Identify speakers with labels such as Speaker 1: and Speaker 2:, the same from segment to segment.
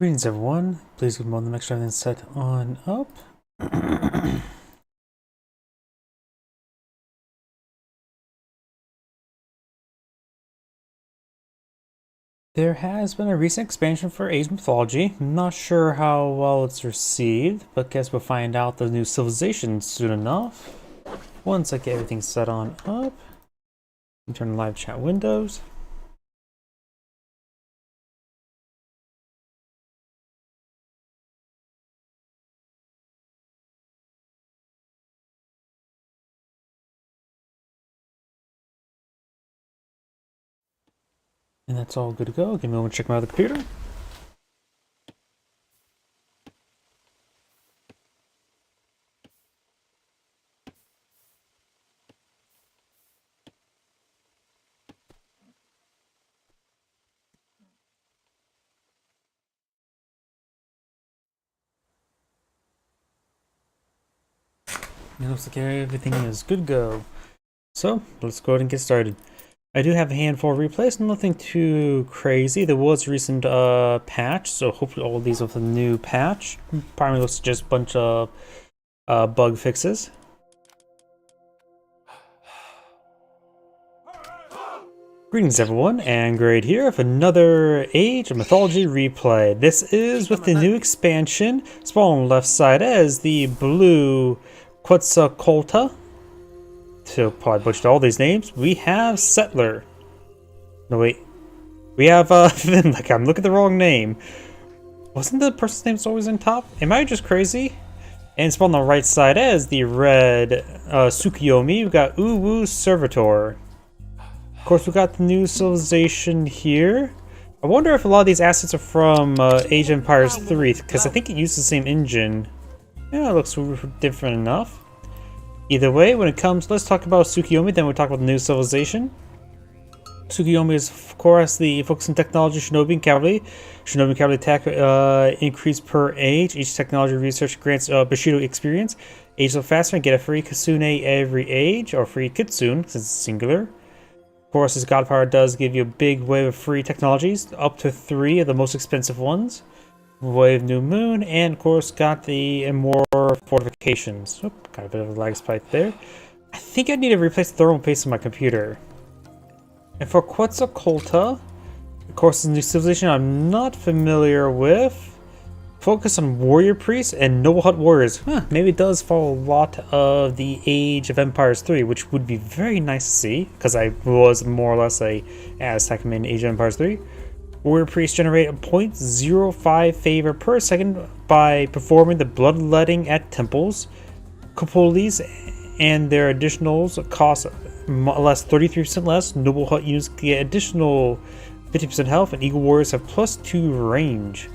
Speaker 1: Greetings everyone, please good morning, make sure everything's set on up. There has been a recent expansion for Age Mythology. Not sure how well it's received, but guess we'll find out the new civilization soon enough. Once I get everything set on up, turn the live chat windows. And that's all good to go. Give me a moment to check my other computer. It looks like everything is good to go. So, let's go ahead and get started. I do have a handful of replays, nothing too crazy. There was a recent patch, so hopefully all of these with a new patch. Probably looks just a bunch of bug fixes. Greetings everyone, and Grade here with another Age of Mythology replay. This is with the new expansion, spawned on the left side as the blue Quetzalcoatl. So probably butchered all these names. We have Settler. No wait. We have like I'm looking at the wrong name. Wasn't the person's name always on top? Am I just crazy? And spawned on the right side as the red Tsukuyomi. We've got Uwu Servitor. Of course, we got the new civilization here. I wonder if a lot of these assets are from Age of Empires 3, because I think it used the same engine. Yeah, it looks different enough. Either way, when it comes, let's talk about Tsukuyomi, then we'll talk about the new civilization. Tsukuyomi is, of course, the focus on technology, Shinobi, and Cavalry. Shinobi and Cavalry attack increase per age. Each technology research grants Bushido experience. Age so faster and get a free Kitsune every age, or free Kitsune, since it's singular. Of course, this Godpower does give you a big wave of free technologies, up to 3 of the most expensive ones. Wave New Moon, and of course got the more fortifications. Oop, got a bit of a lag spike there. I think I need to replace the thermal paste on my computer. And for Quetzalcoatl, of course, the new civilization I'm not familiar with. Focus on warrior priests and noble hut warriors. Maybe it does follow a lot of the Age of Empires 3, which would be very nice to see, because I was more or less a Aztec in Age of Empires 3. Warrior priests generate a 0.05 favor per second by performing the bloodletting at temples. Cupoles and their additionals cost less 33% less. Noble hut units get additional 50% health, and eagle warriors have +2 range.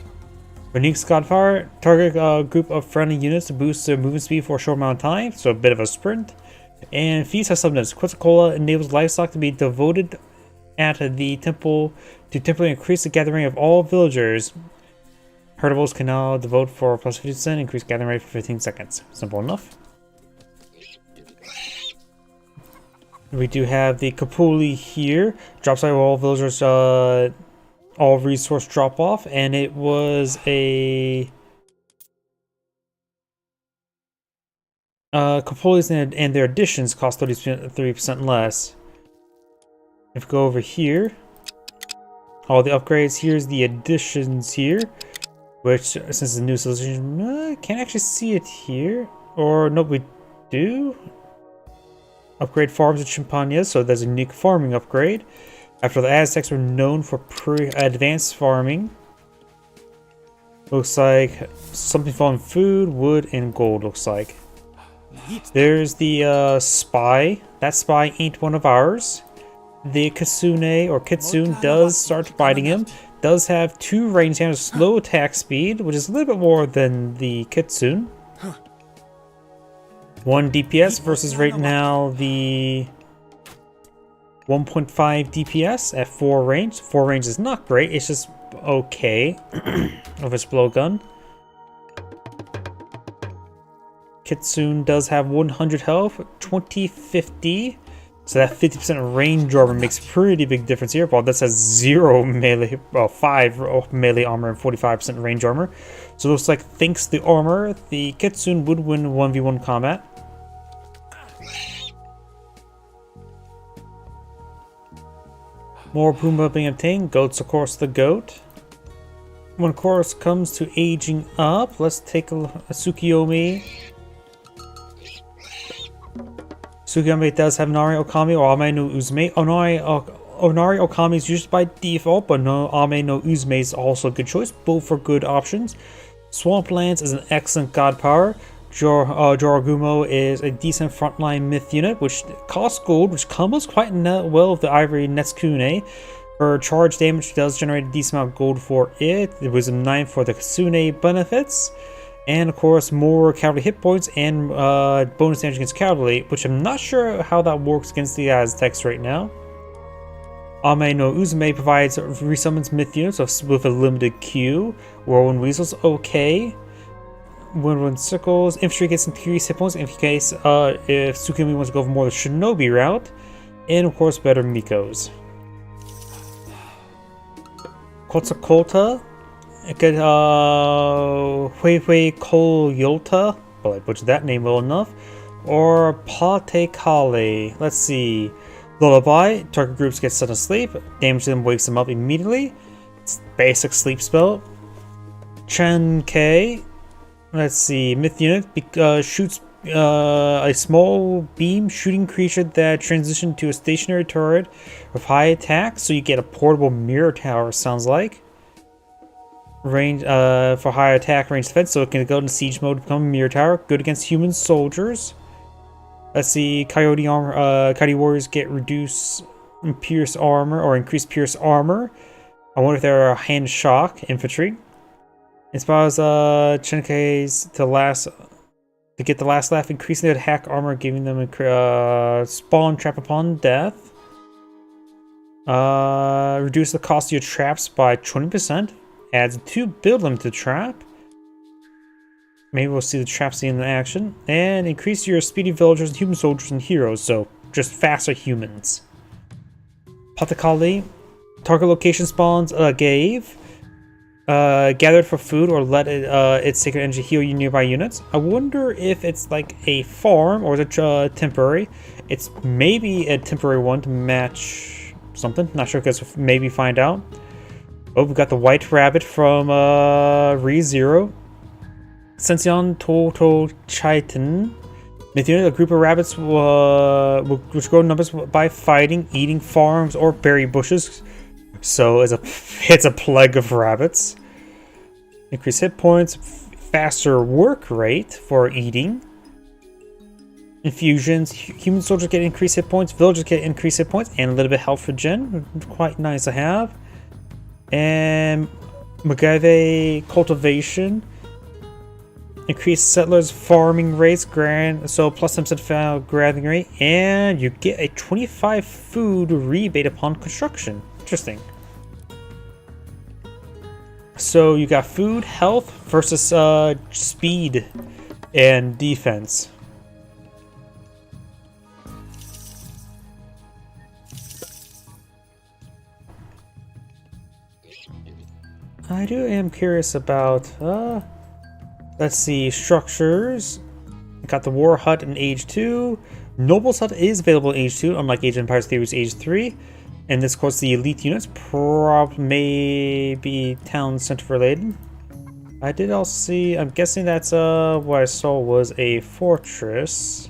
Speaker 1: Unique Godfire target a group of friendly units to boost their movement speed for a short amount of time, so a bit of a sprint. And feast has something. Quetzalcoatl enables livestock to be devoted at the temple to temporarily increase the gathering of all villagers. Herdables can now devote for +50%, increase gathering rate for 15 seconds. Simple enough. We do have the Capuli here. Drops out all villagers, all resource drop off, and it was a Capulis and their additions cost 30% less. If we go over here, all the upgrades, here's the additions here, which since it's a new civilization, can't actually see it here. Or no, we do. Upgrade farms and chimpanas, so there's a unique farming upgrade. After the Aztecs were known for advanced farming. Looks like something from food, wood, and gold, looks like. There's the spy. That spy ain't one of ours. The Kitsune or Kitsune does start biting him. Does have 2 range and a slow attack speed, which is a little bit more than the Kitsune. 1 DPS versus right now the 1.5 DPS at 4 range. 4 range is not great, it's just okay of its blowgun. Kitsune does have 100 health, 2050. So that 50% range armor makes pretty big difference here. While this has 0 melee, well, 5 melee armor and 45% range armor. So it looks like thanks to the armor, the Kitsune would win 1v1 combat. More Pumbaa being obtained. Goats, of course, the goat. When of course comes to aging up, let's take a Tsukiyomi. Tsukiyomi does have Onari Okami or Ame no Uzume. Onari Okami is used by default, but no Ame no Uzume is also a good choice. Both are good options. Swamplands is an excellent god power. Joragumo is a decent frontline myth unit, which costs gold, which combos quite well with the Ivory Netsukune. Her charge damage does generate a decent amount of gold for it. It was a 9 for the Kitsune benefits. And of course, more cavalry hit points and bonus damage against cavalry, which I'm not sure how that works against the Aztecs right now. Ame no Uzume provides resummons myth units with a limited queue. Whirlwind Weasel's okay. Whirlwind Circles, Infantry gets increased hit points in case if Tsukiyomi wants to go for more the Shinobi route. And of course, better Mikos. Quetzalcoatl, Huehuecoyotl, well, I butchered that name well enough, or Patekale. Let's see. Lullaby, target groups get set asleep, damage them wakes them up immediately. It's basic sleep spell. Chenkei, let's see, myth unit, shoots a small beam shooting creature that transitioned to a stationary turret with high attack, so you get a portable mirror tower, sounds like. Range for high attack, range defense, so it can go into siege mode to become a mirror tower. Good against human soldiers. Let's see, Coyote warriors get reduce pierce armor or increased pierce armor. I wonder if they're hand shock infantry. Inspires Chenkei's to get the last laugh, increasing their attack armor, giving them a spawn trap upon death. Reduce the cost of your traps by 20%. Adds 2 build limit to the trap. Maybe we'll see the traps in action. And increase your speedy villagers, human soldiers, and heroes. So just faster humans. Patakali. Target location spawns gave. Gathered for food or let its sacred energy heal you nearby units. I wonder if it's like a farm or is it temporary. It's maybe a temporary one to match something. Not sure, because maybe find out. Oh, we got the white rabbit from ReZero. Sension Toto Chitin. A group of rabbits which grow in numbers by fighting, eating farms, or berry bushes. So it's a plague of rabbits. Increase hit points, faster work rate for eating. Infusions, human soldiers get increased hit points, villagers get increased hit points, and a little bit of health for gen. Quite nice to have. And Magave cultivation. Increased settlers farming rates, so plus 10% gathering rate, and you get a 25 food rebate upon construction. Interesting. So you got food, health versus speed and defense. I am curious about let's see, structures. Got the War Hut in Age 2. Noble's Hut is available in Age 2, unlike Age of Empires Theory's Age 3. And this, of course, the elite units may be town center related. I did also see, I'm guessing that's what I saw was a fortress.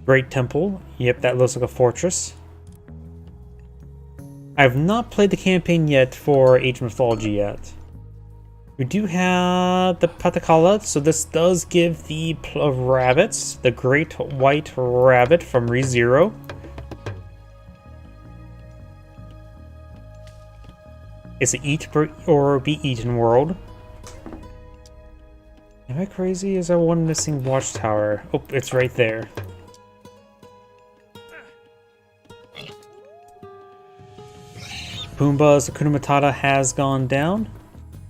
Speaker 1: Great Temple. Yep, that looks like a fortress. I have not played the campaign yet for Age of Mythology yet. We do have the Patakala, so this does give the rabbits, the Great White Rabbit from ReZero. It's an eat or be eaten world. Am I crazy? Is there one missing watchtower? Oh, it's right there. Pumbaa's Hakuna Matata has gone down.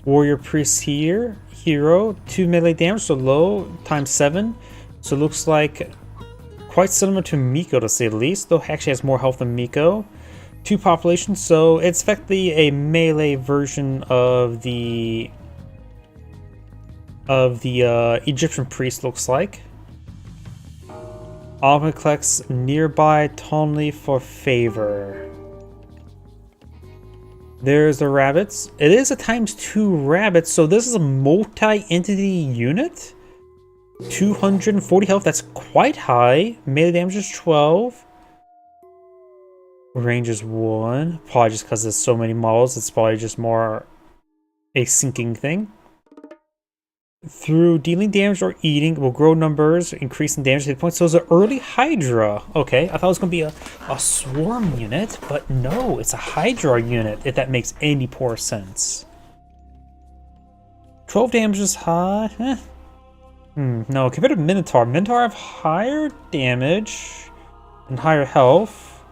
Speaker 1: Warrior Priest here. Hero. 2 melee damage, so low, times 7. So it looks like quite similar to Miko to say the least, though actually has more health than Miko. 2 population, so it's effectively a melee version of the Egyptian priest, looks like. Alma collects nearby Tonley for favor. There's the rabbits. It is a ×2 rabbit, so this is a multi-entity unit. 240 health, that's quite high. Melee damage is 12. Range is 1. Probably just because there's so many models, it's probably just more a sinking thing. Through dealing damage or eating, will grow numbers, increasing damage hit points. So it's an early Hydra. Okay, I thought it was going to be a swarm unit, but no, it's a Hydra unit, if that makes any poor sense. 12 damage is high. No, compared to Minotaur. Minotaur have higher damage and higher health.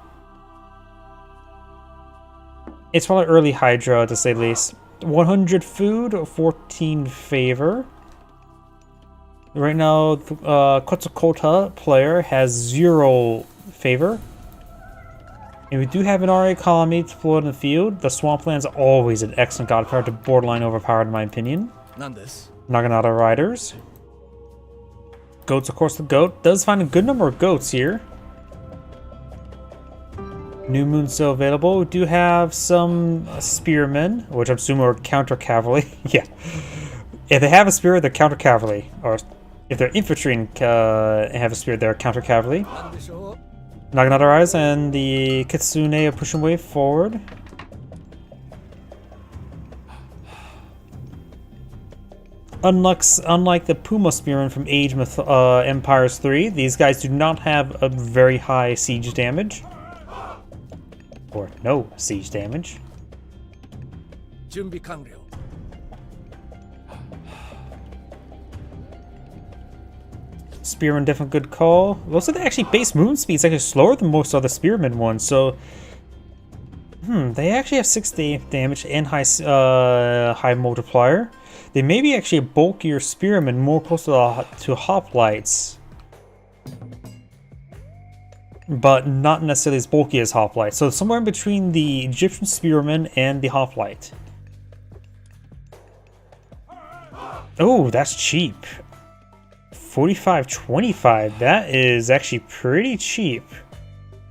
Speaker 1: It's probably early Hydra, to say the least. 100 food, 14 favor. Right now, Quetzalcoatl player has 0 favor. And we do have an RA colony deployed in the field. The Swampland's always an excellent god power to borderline overpowered in my opinion. Naginata Riders. Goats, of course, the goat. Does find a good number of goats here. New Moon still available. We do have some spearmen, which I'm assuming are counter cavalry. Yeah. If they have a spear, they're counter cavalry. Or if they're infantry and have a spear, they're counter cavalry. Naginata Rise and the Kitsune are pushing way forward. Unlike the Puma Spearmen from Age of Empires 3, these guys do not have a very high siege damage. Or no siege damage. Spearman, definitely good call. Looks like they actually base movement speed is actually slower than most other Spearman ones, so they actually have 6 damage and high multiplier. They may be actually a bulkier Spearman, more close to Hoplites, but not necessarily as bulky as Hoplite. So somewhere in between the Egyptian Spearman and the Hoplite. Oh, that's cheap. 45.25. That is actually pretty cheap.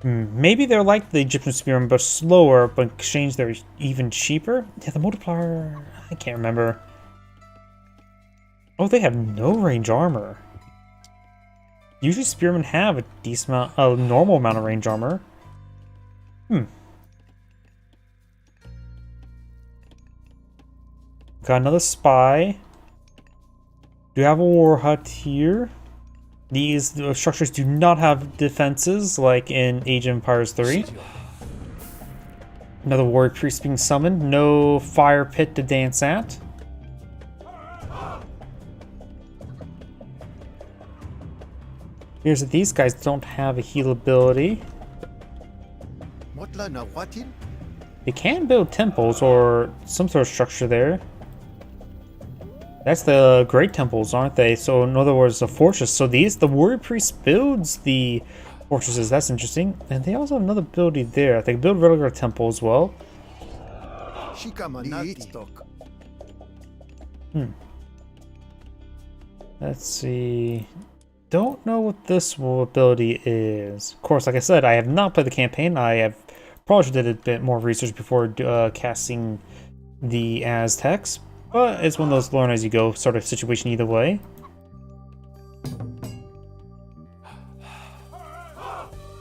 Speaker 1: Maybe they're like the Egyptian Spearman, but slower, but in exchange they're even cheaper. Yeah, the multiplier, I can't remember. Oh, they have no range armor. Usually Spearmen have a decent amount, a normal amount of range armor. Got another spy. Do have a war hut here. These structures do not have defenses like in Age of Empires 3. Another warrior priest being summoned. No fire pit to dance at. Here's that these guys don't have a heal ability. They can build temples or some sort of structure there. That's the Great Temples, aren't they? So in other words, a fortress. So the warrior priest builds the fortresses. That's interesting. And they also have another ability there. They can build regular temple as well. Let's see. Don't know what this ability is. Of course, like I said, I have not played the campaign. I have probably did a bit more research before casting the Aztecs. But it's one of those learn as you go sort of situation either way.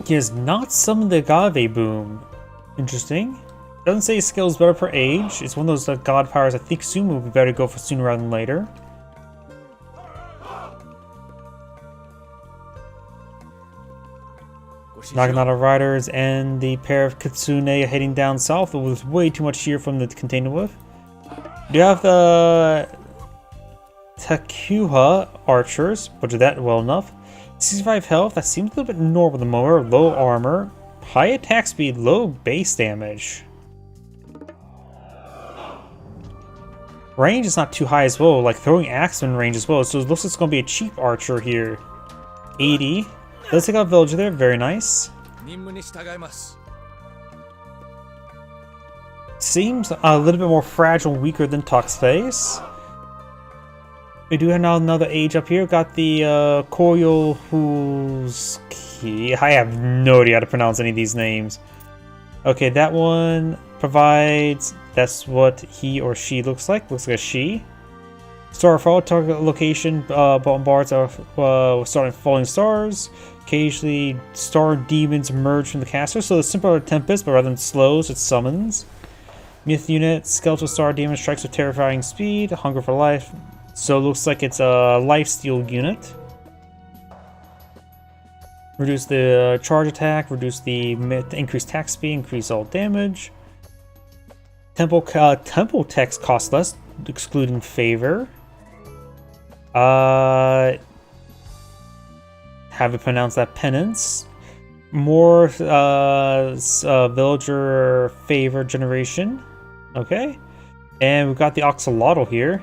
Speaker 1: He has not summoned the Agave Boom. Interesting. Doesn't say his skill is better per age. It's one of those god powers I think Sumu would be better to go for sooner rather than later. Naginata Riders and the pair of Kitsune heading down south with way too much here from the container with. You have the Takuha archers, but do that well enough. 65 health, that seems a little bit normal the mower. Low armor, high attack speed, low base damage. Range is not too high as well, like throwing axeman range as well, so it looks like it's going to be a cheap archer here. 80. Let's take out a villager there. Very nice. Seems a little bit more fragile and weaker than Toxface. We do have now another age up here. Got the Koyo who's key. I have no idea how to pronounce any of these names. Okay, that one provides. That's what he or she looks like. Looks like a she. Starfall, target location bombards are starting falling stars. Occasionally, star demons emerge from the caster. So it's similar to Tempest, but rather than slows, it summons. Myth unit, skeletal star demon strikes with terrifying speed. Hunger for life. So it looks like it's a lifesteal unit. Reduce the charge attack, reduce the increased attack speed, increase all damage. Temple text costs less, excluding favor. Have it pronounce that penance. More villager favor generation. Okay. And we've got the Oxalotl here.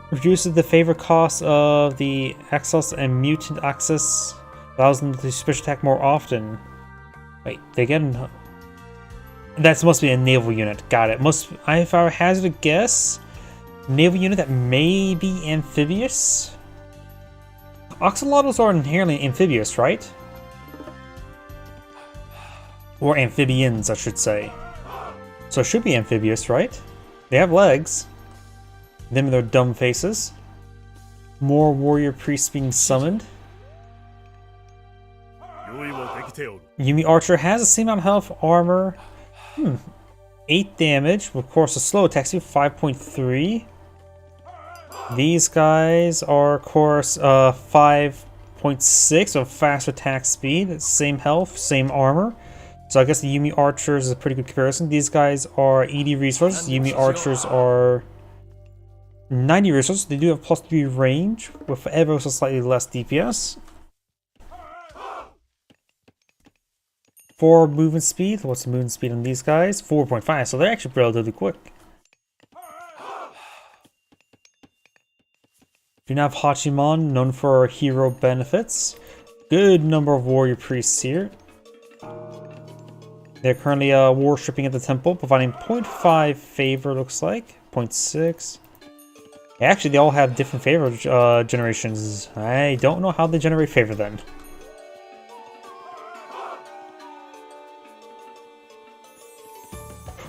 Speaker 1: Reduces the favor cost of the Exos and Mutant Access. Allows them to special attack more often. Wait, they get... That must be a naval unit. Got it. If I hazard a guess, naval unit that may be amphibious? Oxalotls are inherently amphibious, right? Or amphibians, I should say. So it should be amphibious, right? They have legs. Them with their dumb faces. More warrior priests being summoned. Yumi Archer has the same amount of health, armor. 8 damage. Of course, a slow attack speed 5.3. These guys are, of course, 5.6, so fast attack speed. Same health, same armor. So I guess the Yumi Archers is a pretty good comparison. These guys are 80 resources. Yumi Archers are 90 resources. They do have +3 range with ever so slightly less DPS. 4 movement speed. What's the movement speed on these guys? 4.5. So they're actually relatively quick. Do now have Hachiman, known for hero benefits. Good number of warrior priests here. They're currently worshipping at the temple, providing 0.5 favor, looks like. 0.6. Actually, they all have different favor generations. I don't know how they generate favor then.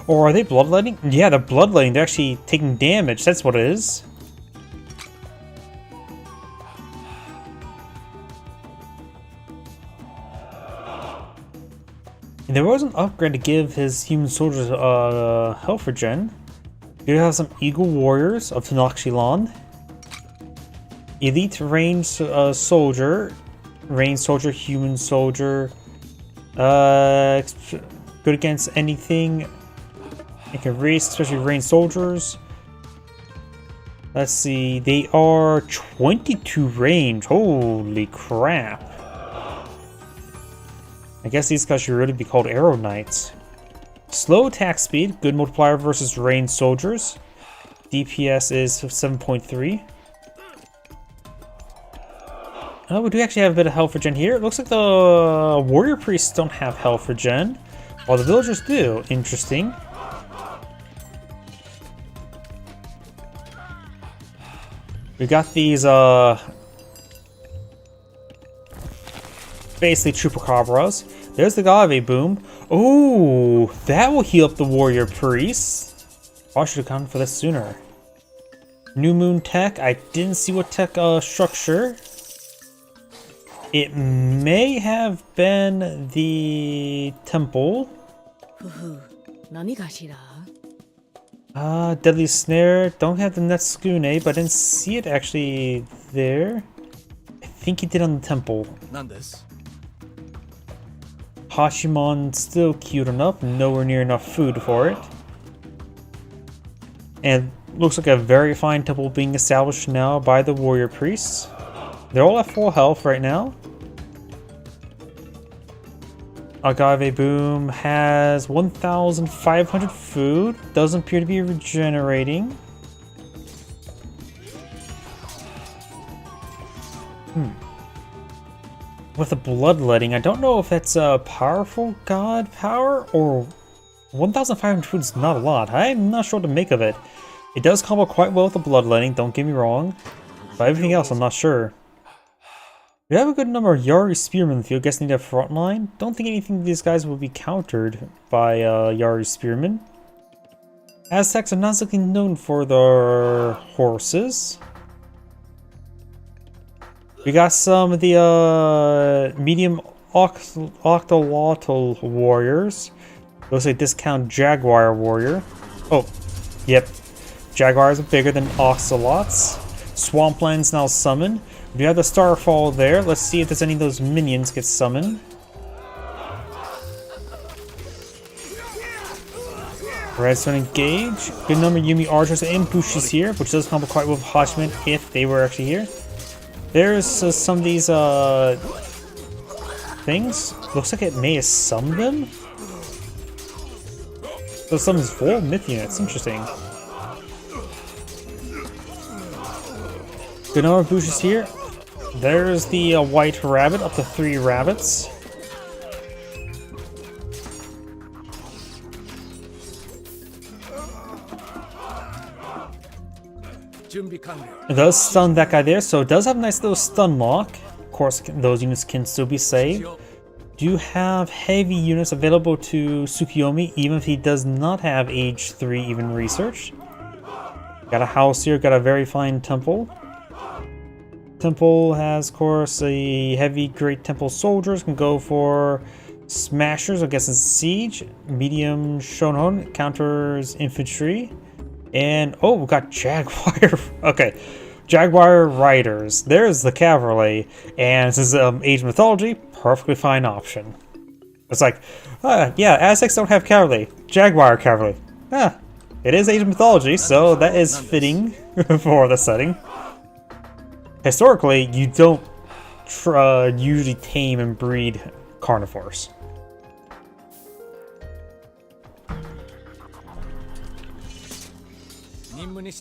Speaker 1: Or are they bloodletting? Yeah, they're bloodletting. They're actually taking damage. That's what it is. And there was an upgrade to give his human soldiers health regen. Here we have some Eagle Warriors of Tenochtitlan. Elite Ranged Soldier. Ranged Soldier, Human Soldier. Good against anything. It can raise, especially ranged soldiers. Let's see, they are 22 range. Holy crap. I guess these guys should really be called Arrow Knights. Slow attack speed, good multiplier versus ranged soldiers. DPS is 7.3. Oh, we do actually have a bit of health regen here. It looks like the warrior priests don't have health regen, while the villagers do. Interesting. We got these, basically chupacabras. There's the agave boom. Oh, that will heal up the warrior priests. Oh, I should have gone for this sooner. New moon tech. I didn't see what tech structure. It may have been the temple. Deadly snare. Don't have the Netsukune, but I didn't see it actually there. I think he did on the temple. Hashimon still cute enough, nowhere near enough food for it. And looks like a very fine temple being established now by the warrior priests. They're all at full health right now. Agave Boom has 1,500 food. Doesn't appear to be regenerating. with the bloodletting. I don't know if that's a powerful god power or 1,500 food is not a lot. I'm not sure what to make of it. It does combo quite well with the bloodletting, don't get me wrong. But everything else, I'm not sure. We have a good number of Yari Spearmen in the field, guessing their front line. Don't think anything of these guys will be countered by Yari Spearmen. Aztecs are not exactly known for their horses. We got some of the medium octolotl warriors. Looks like discount Jaguar warrior. Oh, yep. Jaguars are bigger than ocelots. Swamplands now summoned. We have the Starfall there. Let's see if there's any of those minions get summoned. Redstone engage. Good number of Yumi archers and Bushis here, which does combo quite well with Hodgman if they were actually here. There's some of these things. Looks like it may have summoned them. So it summons full myth units. Interesting. Good number of Bushis here. There's the white rabbit, up to 3 rabbits. It does stun that guy there, so it does have a nice little stun lock. Of course, those units can still be saved. Do have heavy units available to Tsukiyomi, even if he does not have age 3 even research. Got a house here, got a very fine temple. Temple has, of course, a heavy great temple soldiers, can go for smashers, I guess it's siege. Medium shonen counters infantry. And, oh, we got Jaguar. Okay, Jaguar riders. There's the cavalry. And this is Age Mythology, perfectly fine option. It's like, yeah, Aztecs don't have cavalry. Jaguar cavalry. It is Age Mythology, so that is fitting for the setting. Historically, you don't usually tame and breed carnivores.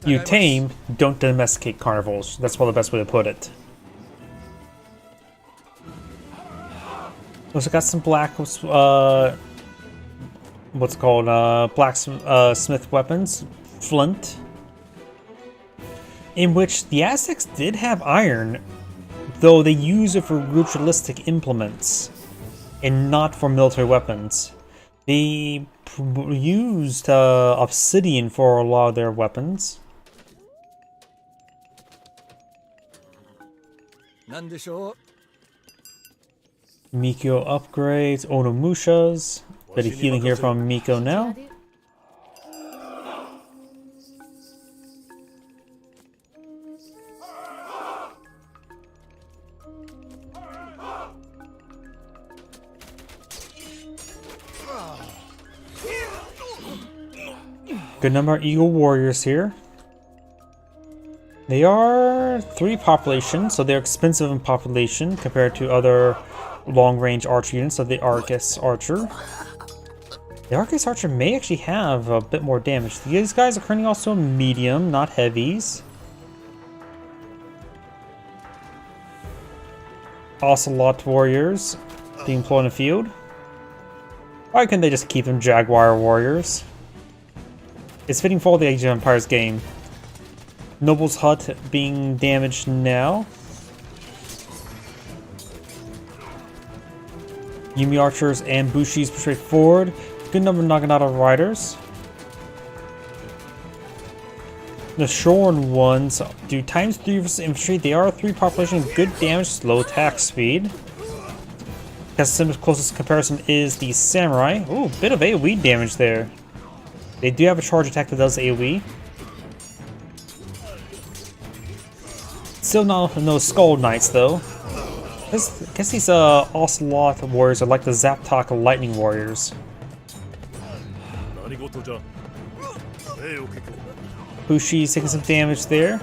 Speaker 1: You tame, don't domesticate carnivores. That's probably the best way to put it. Also got some black, what's called, blacksmith weapons. Flint. In which the Aztecs did have iron, though they use it for ritualistic implements and not for military weapons. They used obsidian for a lot of their weapons. Mikio upgrades, Onomushas. Bit of healing here from Miko now. Good number of Eagle Warriors here. They are 3 population, so they're expensive in population compared to other long-range archer units of the Arcus Archer. The Arcus Archer may actually have a bit more damage. These guys are currently also medium, not heavies. Ocelot Warriors being employed in the field. Why couldn't they just keep them Jaguar Warriors? It's fitting for the Age of Empires game. Noble's hut being damaged now. Yumi archers and Bushis straight forward. Good number of Naginata riders. The Shorn ones do ×3 versus infantry. They are 3 population, good damage, slow attack speed. Custom's closest comparison is the Samurai. Ooh, bit of AoE damage there. They do have a charge attack that does AoE. Still no Skull Knights though. I guess these Ocelot warriors are like the Zaptok Lightning Warriors. Bushi's taking some damage there.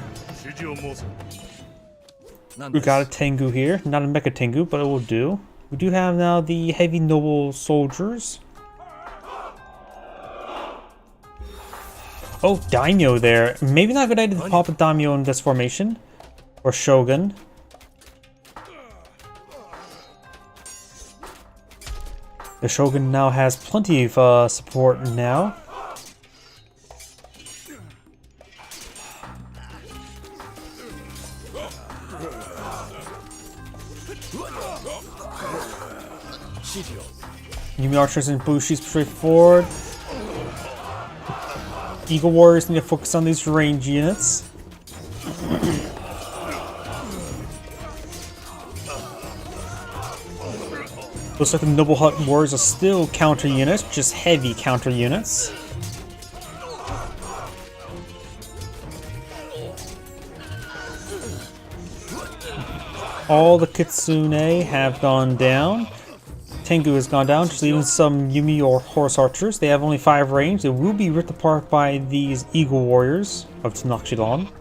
Speaker 1: We got a Tengu here. Not a Mecha Tengu, but it will do. We do have now the heavy noble soldiers. Oh, Daimyo there. Maybe not a good idea to pop a Daimyo in this formation. Or Shogun. The Shogun now has plenty of support now. Yumi archers and Bushi's straightforward. Eagle warriors need to focus on these range units. Looks like the Noble Hut warriors are still counter units, just heavy counter units. All the Kitsune have gone down. Tengu has gone down, just leaving some Yumi or horse archers. They have only 5 range. They will be ripped apart by these Eagle Warriors of Tenochtitlan.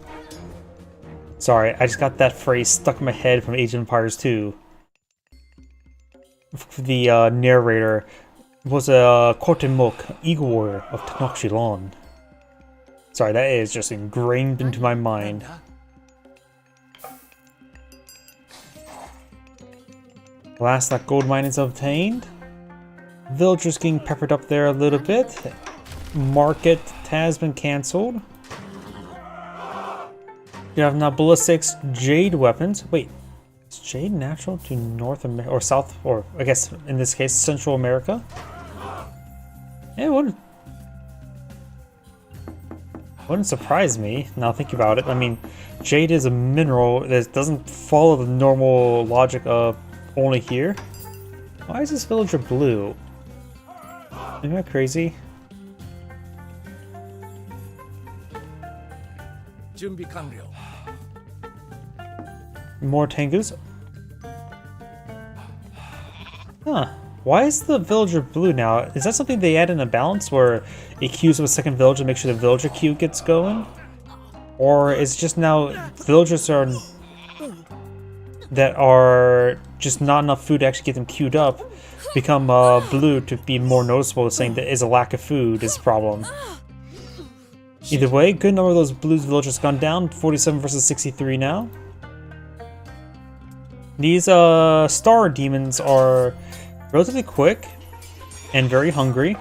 Speaker 1: Sorry, I just got that phrase stuck in my head from Age of Empires 2. The narrator was a Kotemok, Eagle Warrior of Tenochtitlan. Sorry, that is just ingrained into my mind. Last that gold mine is obtained. Villagers getting peppered up there a little bit. Market has been cancelled. You have now ballistics, jade weapons. Wait, is jade natural to North America or South, or I guess in this case Central America? Yeah, wouldn't surprise me. Now think about it. I mean, jade is a mineral that doesn't follow the normal logic of only here. Why is this villager blue? Isn't that crazy? More Tengus. Huh. Why is the villager blue now? Is that something they add in a balance where it queues up a second villager to make sure the villager queue gets going? Or is it just now villagers that are just not enough food to actually get them queued up become blue to be more noticeable, saying that is a lack of food is a problem. Either way, good number of those blue villagers gone down, 47 versus 63 now. These star demons are relatively quick and very hungry.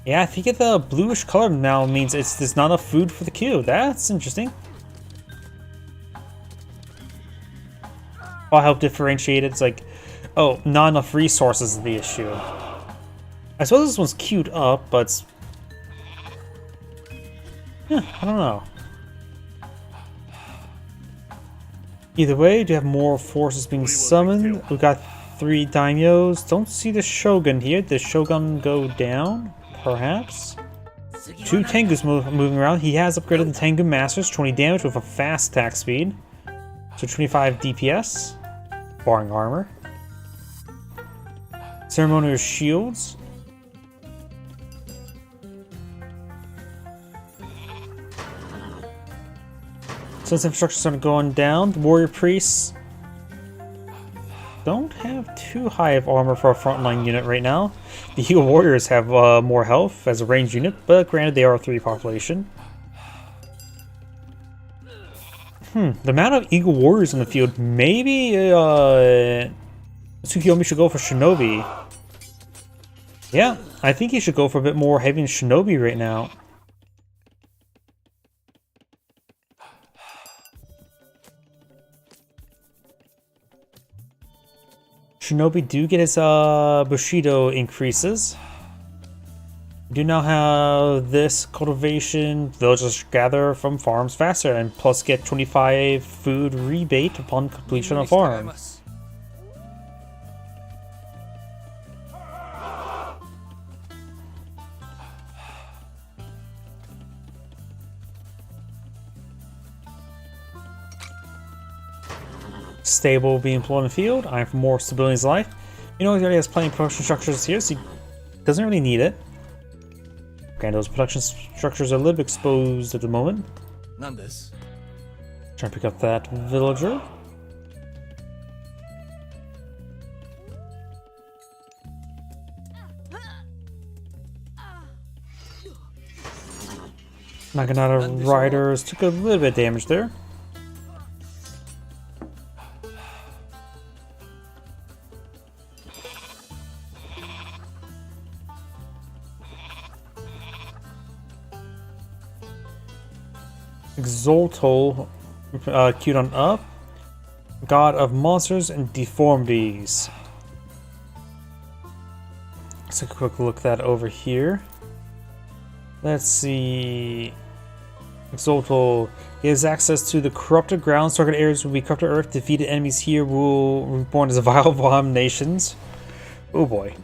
Speaker 1: Yeah, if you get the bluish color now, means there's not enough food for the queue. That's interesting. I'll help differentiate it. It's like, oh, not enough resources is the issue. I suppose this one's queued up, but I don't know. Either way, do you have more forces being summoned? We've got 3 daimyos. Don't see the shogun here. Did the shogun go down? Perhaps? 2 Tengus moving around. He has upgraded the Tengu Masters, 20 damage with a fast attack speed. So 25 DPS, barring armor. Ceremonial shields. Since infrastructure started going down, the warrior priests don't have too high of armor for a frontline unit right now. The Eagle Warriors have more health as a ranged unit, but granted they are a 3 population. The amount of Eagle Warriors in the field, maybe Tsukiyomi should go for Shinobi. Yeah, I think he should go for a bit more heavy in Shinobi right now. Shinobi do get his Bushido increases. We do now have this cultivation. Villagers gather from farms faster and plus get 25 food rebate upon completion of farm. Stable being employed in the field. I'm for more stability in his life. You know, he already has plenty of production structures here, so he doesn't really need it. Okay, those production structures are a little bit exposed at the moment. Trying to pick up that villager. Naginata Riders took a little bit of damage there. Exoltol, queued on up. God of monsters and deformities. Let's take a quick look at that over here. Let's see. Exoltol gives access to the corrupted grounds. Target areas will be corrupted earth. Defeated enemies here will be reborn as vile abominations. Oh boy.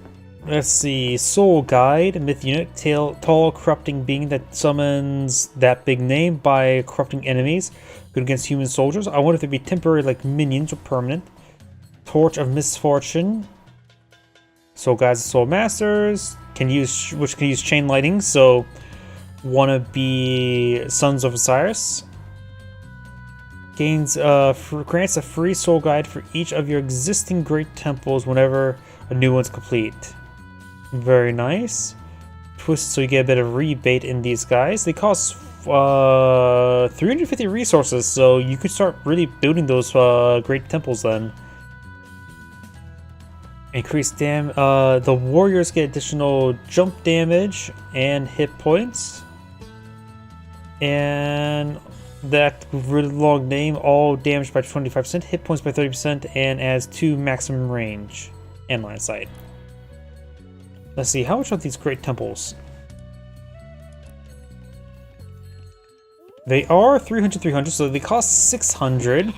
Speaker 1: Let's see. Soul Guide, myth unit, tall corrupting being that summons that big name by corrupting enemies. Good against human soldiers. I wonder if they'd be temporary like minions or permanent. Torch of Misfortune. Soul Guides and Soul Masters which can use chain lighting. So wanna be Sons of Osiris. Grants a free soul guide for each of your existing great temples whenever a new one's complete. Very nice. Twist so you get a bit of rebate in these guys. They cost 350 resources, so you could start really building those great temples then. Increased the warriors get additional jump damage and hit points. And that really long name, all damage by 25%, hit points by 30%, and adds 2 maximum range and line of sight. Let's see, how much are these great temples? They are 300, so they cost 600,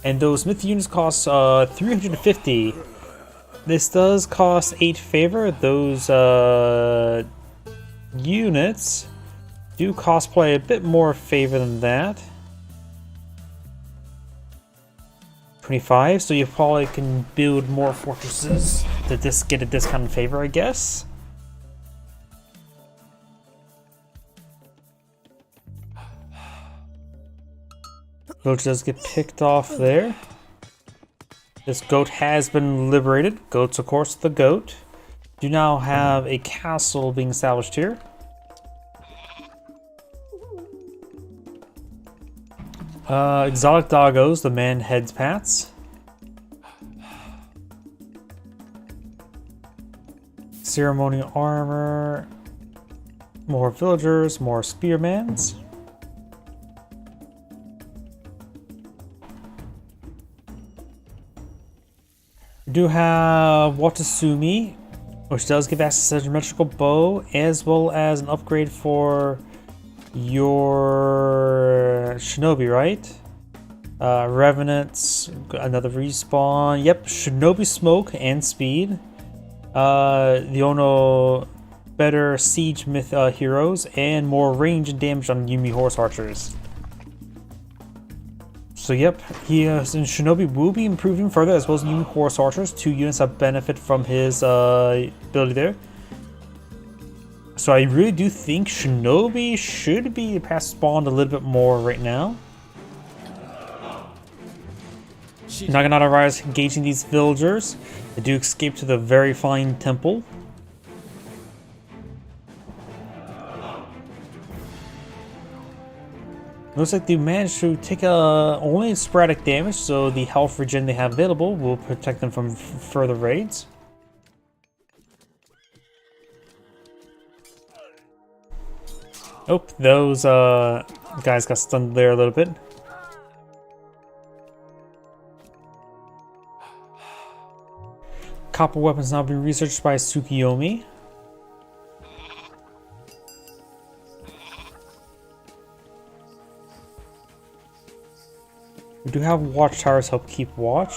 Speaker 1: and those myth units cost 350. This does cost 8 favor. Those units do cosplay a bit more favor than that. 25, so you probably can build more fortresses to get a discount in favor, I guess. Village does get picked off there. This goat has been liberated. Goats, of course, the goat. Do now have a castle being established here. Exotic doggos, the man heads pats. Ceremonial armor. More villagers, more spearmans. We do have Watasumi, which does give access to a symmetrical bow, as well as an upgrade for your Shinobi, right? Revenants, another respawn. Yep, Shinobi smoke and speed. The Ono better siege myth heroes and more range and damage on Yumi horse archers. So yep, he and Shinobi will be improving further, as well as Yumi horse archers. 2 units that benefit from his ability there. So I really do think Shinobi should be past spawned a little bit more right now. Naginata Rise engaging these villagers. They do escape to the very fine temple. Looks like they managed to take only sporadic damage, so the health regen they have available will protect them from further raids. Oh, those guys got stunned there a little bit. Copper weapons now being researched by Tsukiyomi. We do have watchtowers help keep watch.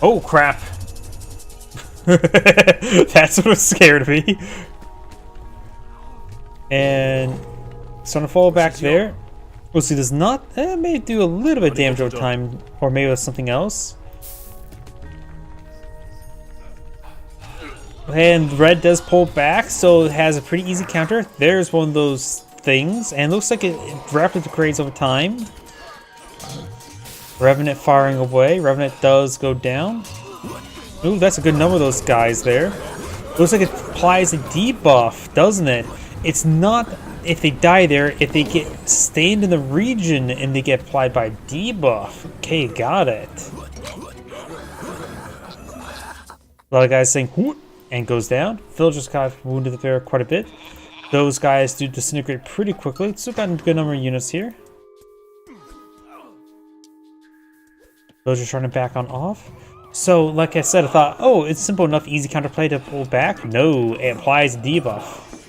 Speaker 1: Oh crap! That's what scared me. And so I'm gonna fall back there. We'll see, does not. It may do a little bit of damage over time, or maybe with something else. And red does pull back, so it has a pretty easy counter. There's one of those things, and it looks like it rapidly degrades over time. Revenant firing away. Revenant does go down. Ooh, that's a good number of those guys there. Looks like it applies a debuff, doesn't it? It's not if they die there, if they get stained in the region and they get applied by debuff. Okay, got it. A lot of guys saying whoop and goes down. Phil just got wounded there quite a bit. Those guys do disintegrate pretty quickly. Still got a good number of units here. Those are trying to back on off. So, like I said, I thought, oh, it's simple enough, easy counterplay to pull back. No, it applies debuff.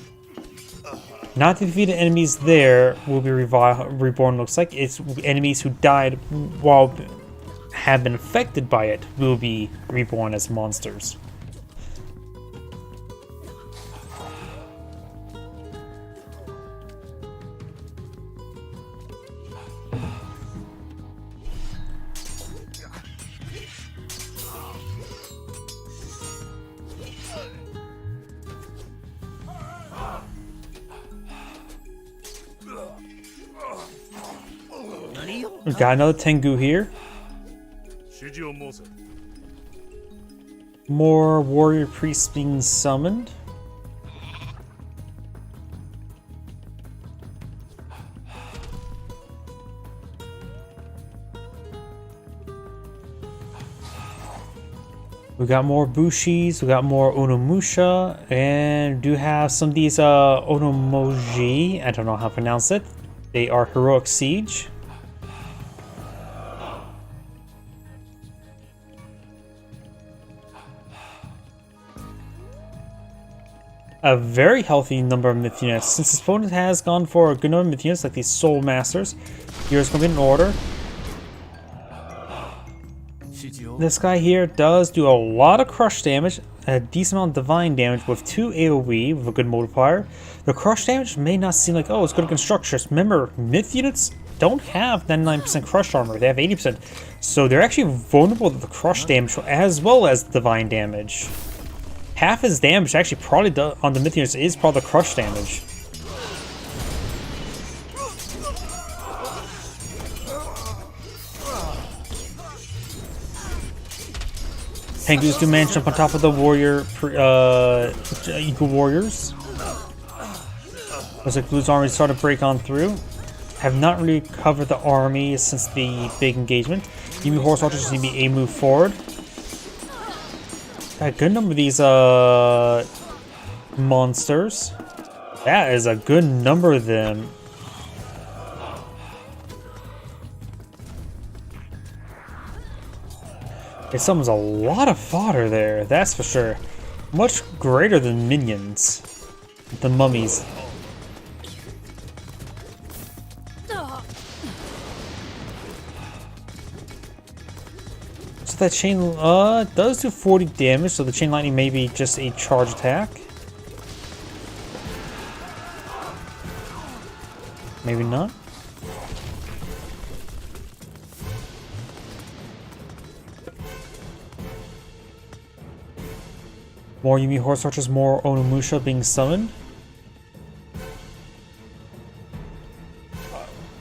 Speaker 1: Not the defeated enemies there will be reborn, looks like. It's enemies who died while have been affected by it will be reborn as monsters. We got another Tengu here. More warrior priests being summoned. We got more Bushis, we got more Onomusha, and do have some of these Onomoji, I don't know how to pronounce it. They are Heroic Siege. A very healthy number of myth units. Since this opponent has gone for a good number of myth units, like these Soul Masters, here's going to be in order. This guy here does do a lot of crush damage, a decent amount of divine damage with 2 AoE with a good multiplier. The crush damage may not seem like, oh, it's good against structures. Remember, myth units don't have 99% crush armor, they have 80%. So they're actually vulnerable to the crush damage as well as divine damage. Half his damage actually probably on the myth units is probably the crush damage. Tengus do manage up on top of the warrior, equal warriors. Looks like Blue's army started to break on through. Have not really covered the army since the big engagement. Yumi horse archers just need to be a move forward. Got a good number of these monsters. That is a good number of them. It summons a lot of fodder there, that's for sure. Much greater than minions. The mummies. So that chain does do 40 damage, so the chain lightning may be just a charge attack. Maybe not. More Yumi horse archers, more Onomusha being summoned.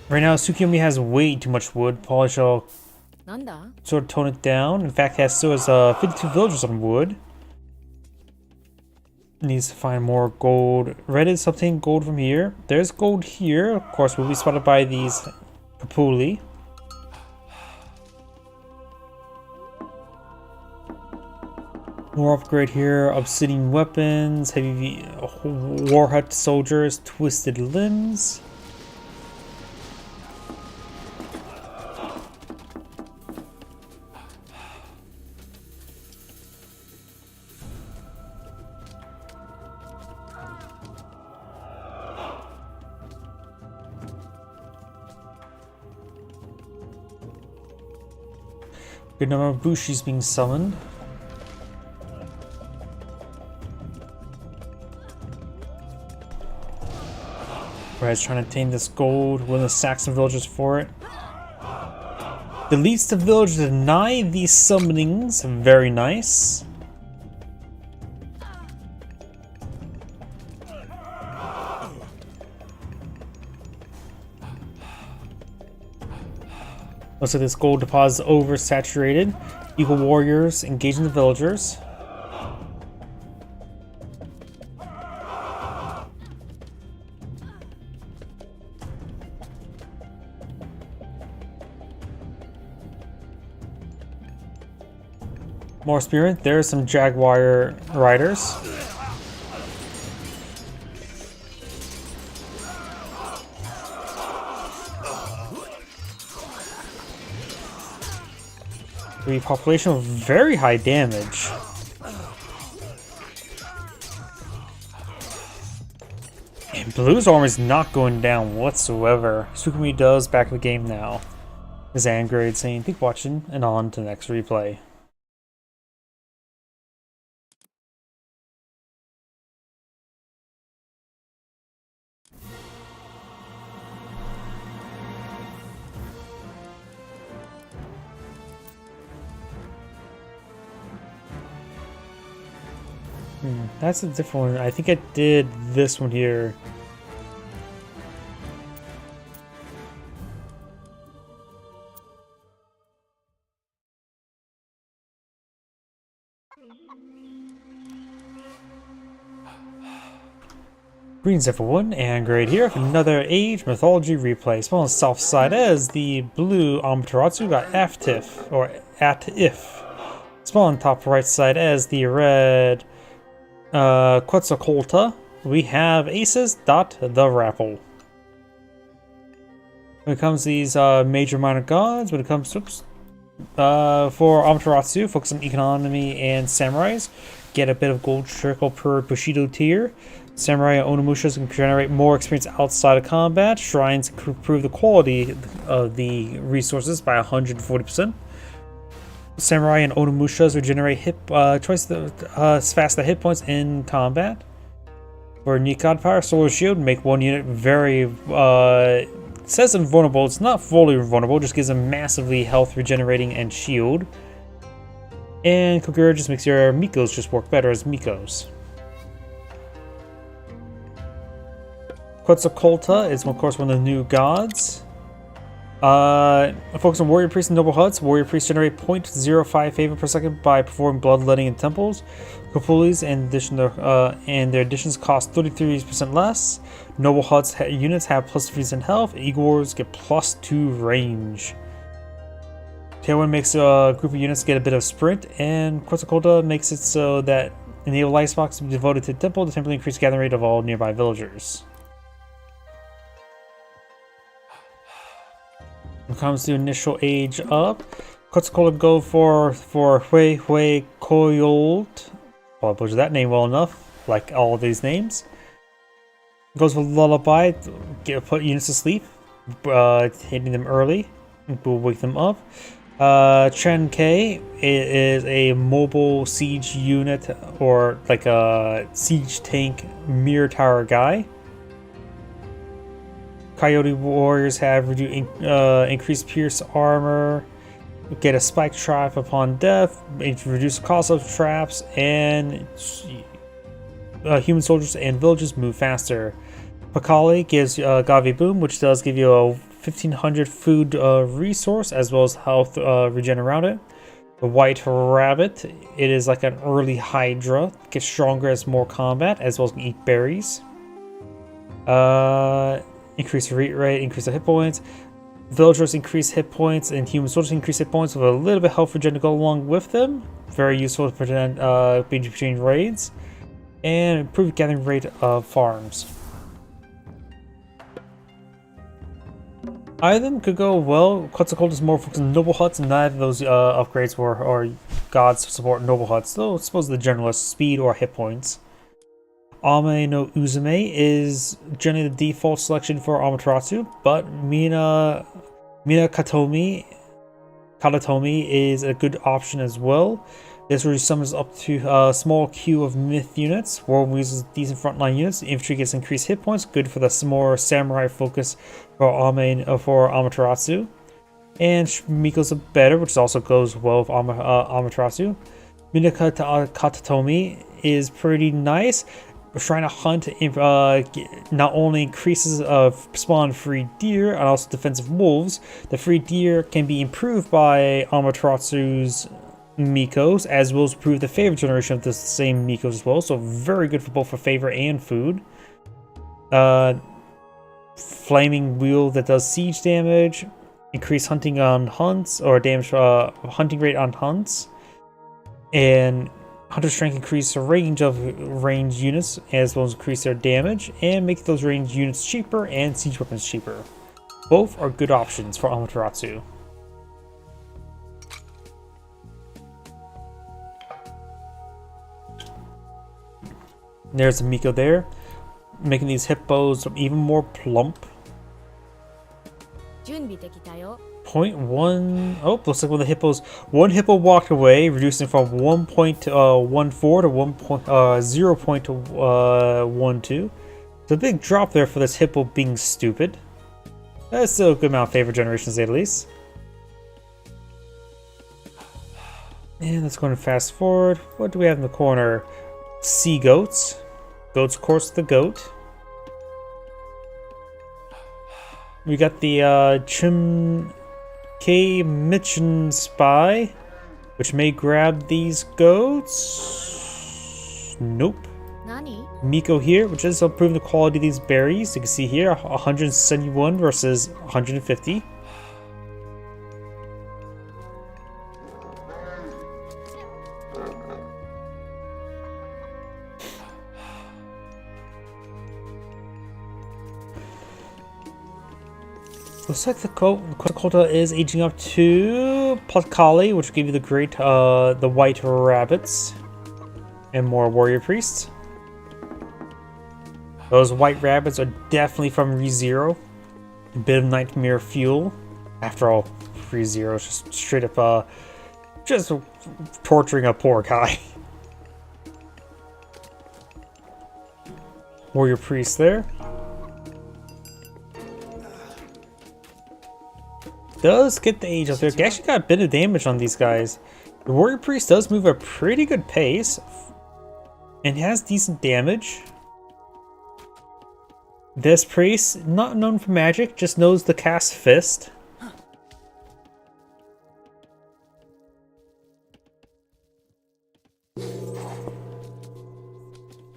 Speaker 1: Right now, Tsukiyomi has way too much wood. Probably shall sort of tone it down. In fact, he still has 52 villagers on wood. Needs to find more gold. Red is something gold from here. There's gold here. Of course, we'll be spotted by these Kapuli. More upgrade here. Obsidian weapons. Heavy war hut soldiers. Twisted limbs. Good number of Bushis being summoned. Red's trying to obtain this gold. Will the Saxon villagers for it? Deletes the village to deny these summonings. Very nice. Looks like this gold deposit is oversaturated. Eagle warriors engaging the villagers. More spearmen. There are some jaguar riders. Repopulation with very high damage. And Blue's armor is not going down whatsoever. Sukumi does back in the game now. This Angrade saying, keep watching, and on to the next replay. That's a different one. I think I did this one here. Greetings everyone, and Grade here for another Age Mythology replay. Spawn on the south side as the blue Amaterasu got Aftif, or At-If. Spawn on the top right side as the red Quetzalcoatl. We have Aces. The Rapple. When it comes to these major minor gods, when it comes to for Amaterasu, focus on economy and samurais. Get a bit of gold trickle per Bushido tier. Samurai and Onimushas can generate more experience outside of combat. Shrines improve the quality of the resources by 140%. Samurai and Onimushas regenerate twice as fast the hit points in combat. For Nikon Power, Solar Shield make one unit very it says invulnerable. It's not fully invulnerable, just gives them massively health regenerating and shield. And Kogura just makes your Mikos just work better as Mikos. Quetzalcoatl is of course one of the new gods. Focus on Warrior Priests and Noble Huts. Warrior Priests generate 0.05 favor per second by performing bloodletting in temples. Kopulis and their additions cost 33% less. Noble Huts units have plus 3% health. Igors get plus 2 range. Tailwind makes a group of units get a bit of sprint, and Quetzalcoatl makes it so that enable Lightbox to be devoted to the temple to temporarily increase the gathering rate of all nearby villagers. When it comes to initial age up, Quetzalcoatl go for Hui Koyold. Well, I butchered that name well enough, like all of these names. Goes for Lullaby, put units to sleep, hitting them early, will wake them up. Chen K is a mobile siege unit, or like a siege tank mirror tower guy. Coyote warriors have increased pierce armor, get a spike trap upon death, reduce the cost of traps, and human soldiers and villages move faster. Pakali gives Gavi Boom, which does give you a 1500 food resource as well as health regen around it. The White Rabbit, it is like an early Hydra, gets stronger as more combat as well as can eat berries. Increase the rate, increase the hit points. Villagers increase hit points, and human soldiers increase hit points with a little bit of health regen to go along with them. Very useful to prevent between raids. And improve gathering rate of farms. Either of them could go well. Quetzalcoatl is more focused on noble huts, and neither of those upgrades or gods support noble huts, though I suppose the generalist speed or hit points. Ame no Uzume is generally the default selection for Amaterasu, but Mina Katatomi is a good option as well. This really summons up to a small queue of myth units. Whirlwind uses decent frontline units. Infantry gets increased hit points, good for the more samurai focus for Amaterasu. And Miko's a better, which also goes well with Amaterasu. Mina Katatomi is pretty nice. Trying to hunt not only increases spawn free deer and also defensive wolves. The free deer can be improved by Amaterasu's Mikos, as well as improve the favor generation of the same Mikos as well. So very good for both for favor and food. Flaming wheel that does siege damage, increase hunting on hunts or damage hunting rate on hunts, and Hunter Strength increase the range of ranged units as well as increase their damage and make those ranged units cheaper and siege weapons cheaper. Both are good options for Amaterasu. There's Miko there, making these hippos even more plump.
Speaker 2: 準備できたよ.
Speaker 1: 0.1. Oh, looks like one of the hippos. One hippo walked away, reducing from 1.14 to 0.12. It's a big drop there for this hippo being stupid. That's still a good amount of favor generation, to say the least. And let's go and fast forward. What do we have in the corner? Sea goats. Goats course the goat. We got the Mitchin spy, which may grab these goats. Nope.
Speaker 2: 何?
Speaker 1: Miko here, which is improving the quality of these berries. You can see here 171 versus 150. Looks like the quota is aging up to Potkali, which will give you the great, the white rabbits, and more warrior priests. Those white rabbits are definitely from ReZero. A bit of nightmare fuel. After all, ReZero is just straight up, just torturing a poor guy. Warrior priest there. Does get the age up there. Actually got a bit of damage on these guys. The warrior priest does move at a pretty good pace and has decent damage. This priest, not known for magic, just knows to cast fist.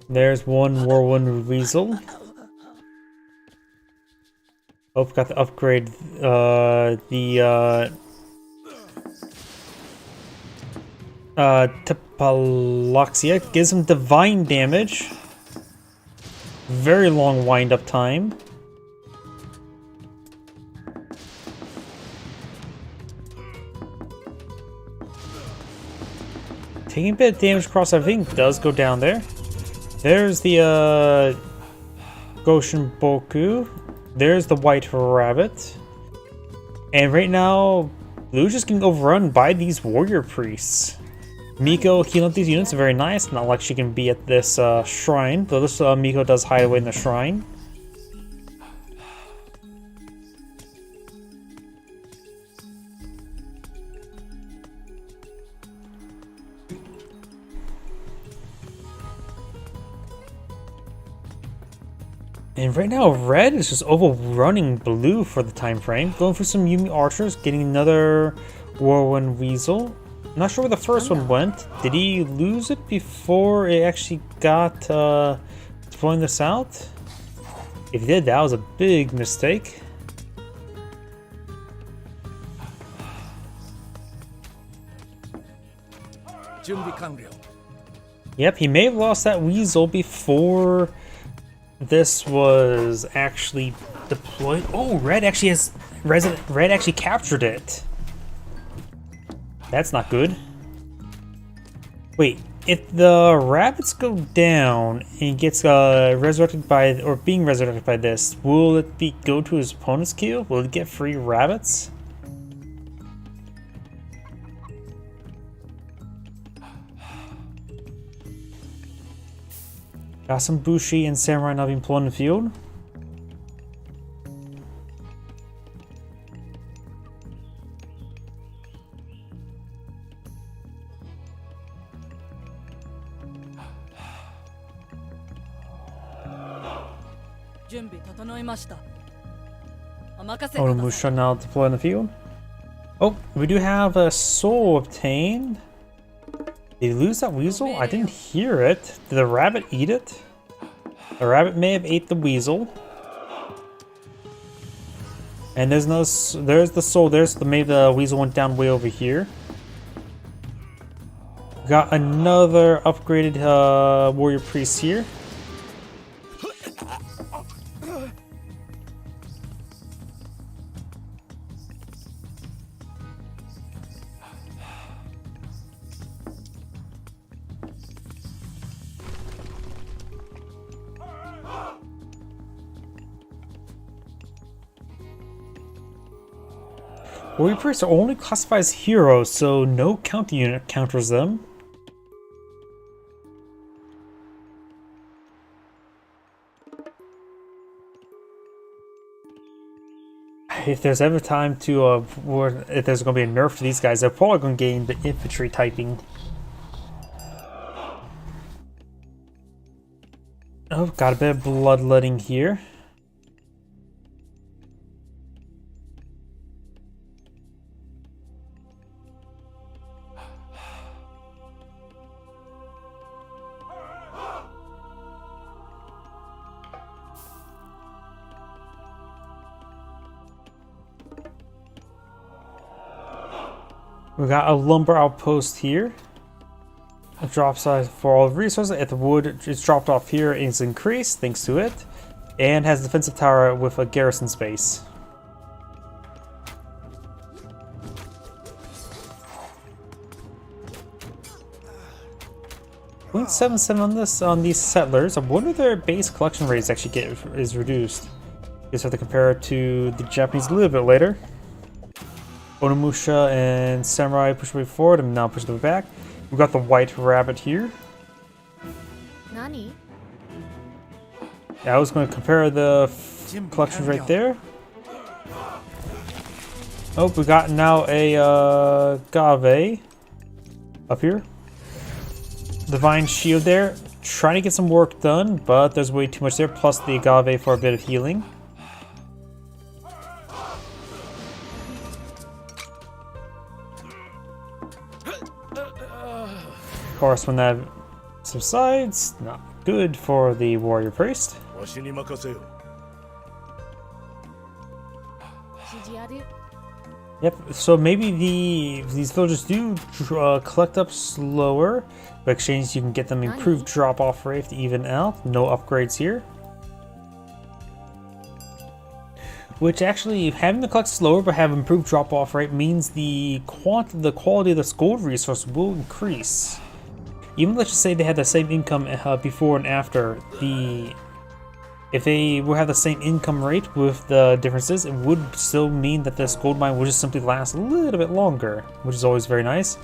Speaker 1: There's one Whirlwind Weasel. Oh, got to upgrade Tepaloxia. Gives him divine damage. Very long wind-up time. Taking a bit of damage across everything does go down there. There's the Goshen Boku. There's the white rabbit. And right now, Blue's just getting overrun by these warrior priests. Miko healing these units are very nice. Not like she can be at this shrine, though this Miko does hide away in the shrine. And right now, red is just overrunning blue for the time frame. Going for some Yumi archers, getting another Whirlwind Weasel. Not sure where the first one went. Did he lose it before it actually got deploying this out? If he did, that was a big mistake. Yep, he may have lost that weasel before this was actually deployed. Oh, red actually has red actually captured it. That's not good. Wait, if the rabbits go down and gets resurrected by, or being resurrected by this, will it be go to his opponent's queue? Will it get free rabbits? Got some Bushi and Samurai now being pulled in the field. Oh, Musha now deploy in the field. Oh, we do have a soul obtained. Did he lose that weasel? I didn't hear it. Did the rabbit eat it? The rabbit may have ate the weasel. And there's no, there's the soul. There's the, maybe the weasel went down way over here. Got another upgraded warrior priest here. Warrior priests are only classified as heroes, so no counter unit counters them. If there's ever time to, if there's going to be a nerf to these guys, they're probably going to gain the infantry typing. Oh, got a bit of bloodletting here. We got a lumber outpost here. A drop size for all resources. If the wood is dropped off here, is increased thanks to it, and has a defensive tower with a garrison space. .77 on these settlers. I wonder if their base collection rates actually is reduced. Just have to compare it to the Japanese a little bit later. Onimusha and Samurai push way forward and now push them back. We've got the white rabbit here.
Speaker 2: Nani?
Speaker 1: Yeah, I was going to compare the collections right there. Oh, we got now a Gave up here. Divine Shield there. Trying to get some work done, but there's way too much there. Plus the Agave for a bit of healing. Of course, when that subsides, not good for the warrior priest. Yep, so maybe these villagers do collect up slower. By exchange, you can get them improved drop-off rate to even out. No upgrades here. Which actually, having to collect slower but have improved drop-off rate means the quality of the gold resource will increase. Even let's just say they had the same income before and after, if they will have the same income rate with the differences, it would still mean that this gold mine will just simply last a little bit longer, which is always very nice.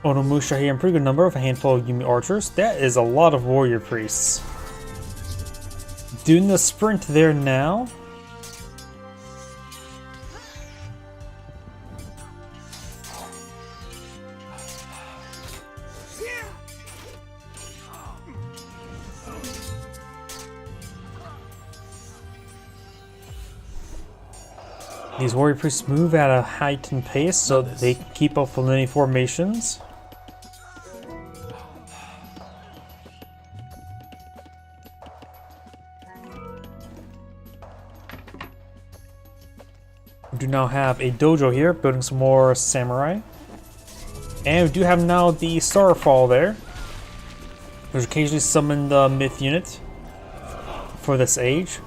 Speaker 1: Onimusha here in pretty good number with a handful of Yumi archers. That is a lot of warrior priests. Doing the sprint there now. These warrior priests move at a heightened pace so that they can keep up with any formations. We do now have a dojo here, building some more samurai. And we do have now the Starfall there, which occasionally summon the myth unit for this age.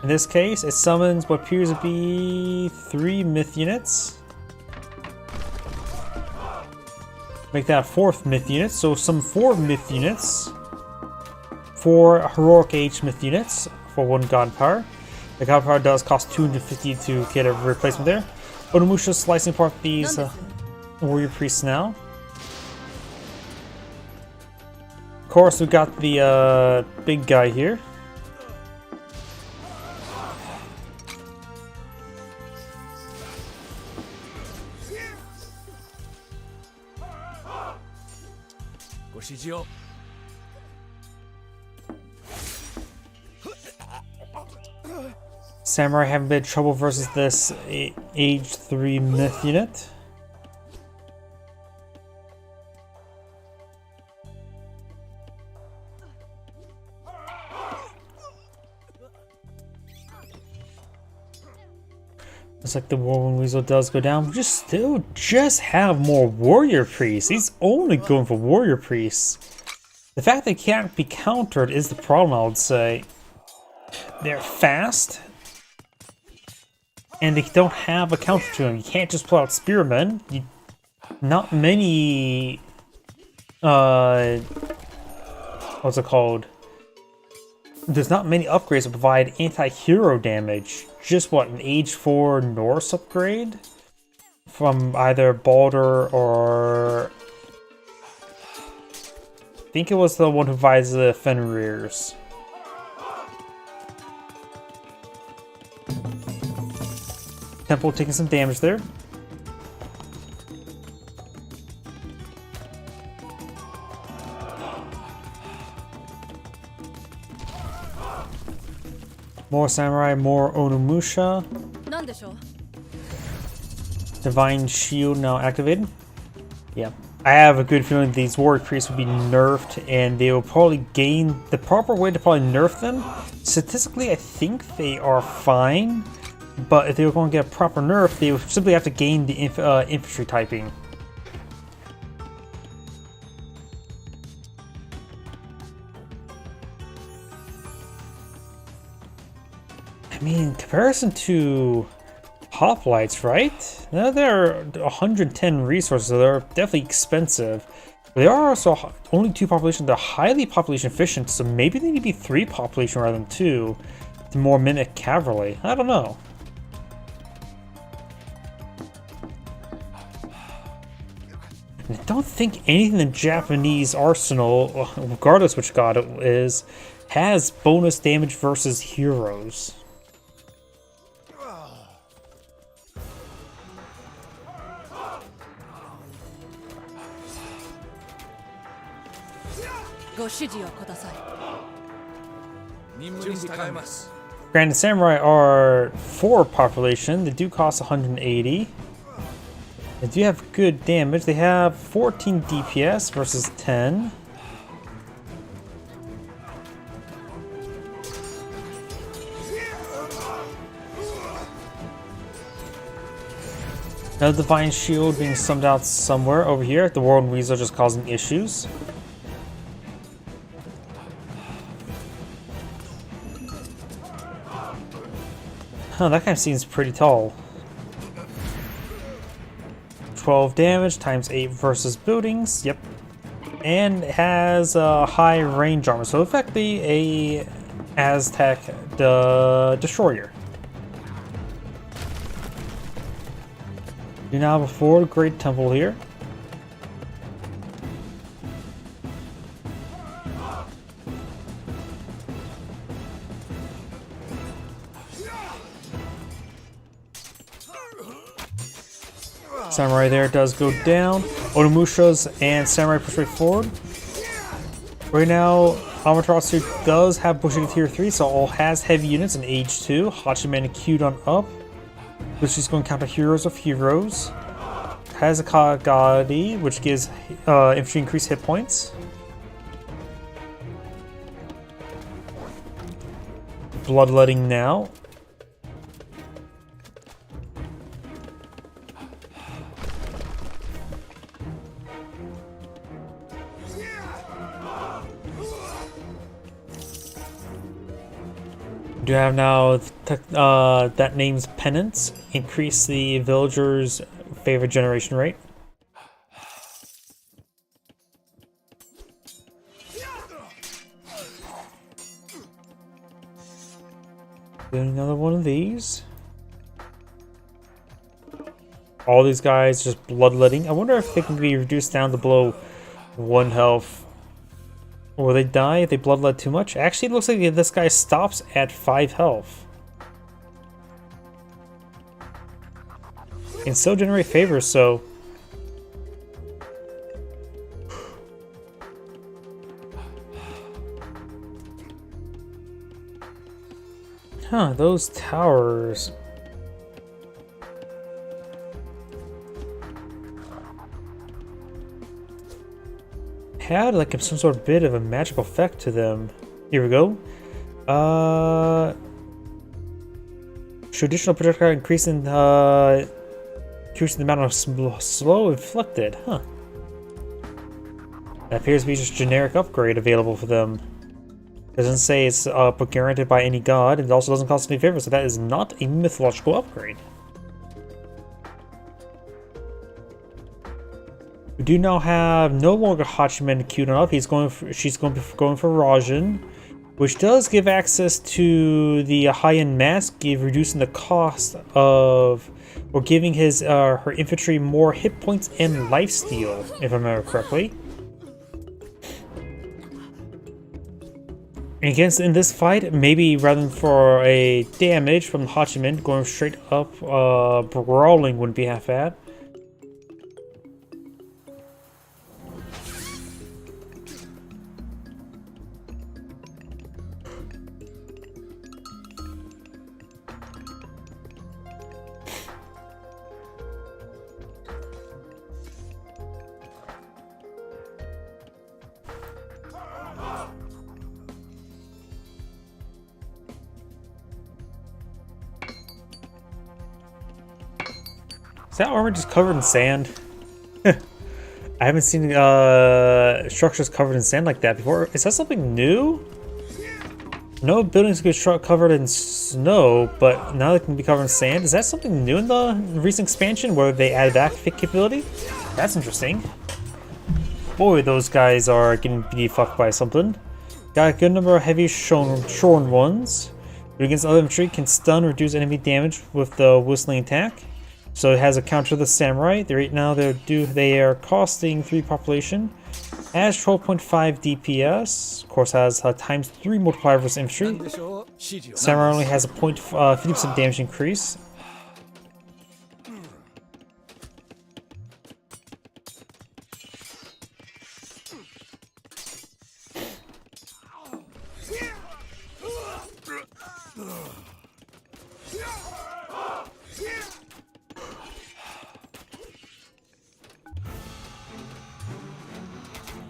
Speaker 1: In this case, it summons what appears to be 3 myth units. Make that a 4th myth unit, so some 4 myth units. 4 heroic age myth units for 1 god power. The god power does cost 250 to get a replacement there. Onimusha slicing apart these warrior priests now. Of course, we've got the big guy here. Samurai having a bit of trouble versus this age 3 myth unit. Looks like the Whirlwind Weasel does go down. We just have more warrior priests. He's only going for warrior priests. The fact they can't be countered is the problem, I would say. They're fast, and they don't have a counter to them. You can't just pull out spearmen. Not many, what's it called? there's not many upgrades that provide anti-hero damage. Just what, an Age 4 Norse upgrade? From either Baldur or... I think it was the one who provides the Fenrir's. Temple taking some damage there. More samurai, more Onimusha. Divine Shield now activated. Yeah. I have a good feeling these warrior priests will be nerfed and they will probably gain the proper way to probably nerf them. Statistically, I think they are fine, but if they were going to get a proper nerf, they would simply have to gain the infantry typing. I mean, in comparison to hoplites, right? Now they're 110 resources, so they're definitely expensive. But they are also only 2 population. They're highly population efficient, so maybe they need to be 3 population rather than 2 to more mimic cavalry. I don't know. And I don't think anything in the Japanese arsenal, regardless which god it is, has bonus damage versus heroes. Granted, samurai are 4 population. They do cost 180. They do have good damage. They have 14 DPS versus 10. Another divine shield being summed out somewhere over here. The world weasel just causing issues. Huh, that kind of seems pretty tall. 12 damage times 8 versus buildings. Yep. And it has a high range armor, so effectively a Aztec destroyer. You now have a 4 great temple here. Samurai there does go down. Onimushas and Samurai push right forward. Right now, Amaterasu does have pushing to tier 3, so all has heavy units in age 2. Hachiman queued on up, which is going to counter heroes of heroes. Has a Kagadi, which gives infantry increased hit points. Bloodletting now. Do you have now that name's penance increase the villagers' favor generation rate? Doing another one of these. All these guys just bloodletting. I wonder if they can be reduced down to below 1 health. Or they die if they bloodlet too much. Actually, it looks like this guy stops at 5 health. And still generate favors, so... Huh, those towers... had like some sort of bit of a magical effect to them. Here we go. Traditional projectile increasing the amount of slow inflicted. Huh. That appears to be just a generic upgrade available for them. It doesn't say it's guaranteed by any god. It also doesn't cost any favors, so that is not a mythological upgrade. We do now have no longer Hachiman queued up. She's going for Rajan. which does give access to the high-end mask, reducing the cost of, or giving his her infantry more hit points and lifesteal, if I remember correctly. And against in this fight, maybe rather than for a damage from the Hachiman, going straight up, brawling wouldn't be half bad. Is that armor just covered in sand? I haven't seen structures covered in sand like that before. Is that something new? No buildings get covered in snow, but now they can be covered in sand. Is that something new in the recent expansion where they added that capability? That's interesting. Boy, those guys are getting fucked by something. Got a good number of heavy shorn ones. But against other infantry, can stun or reduce enemy damage with the whistling attack. So it has a counter to the samurai. Right now they are costing 3 population. Has 12.5 DPS. Of course has a ×3 multiplier versus infantry. Samurai only has a 50% damage increase.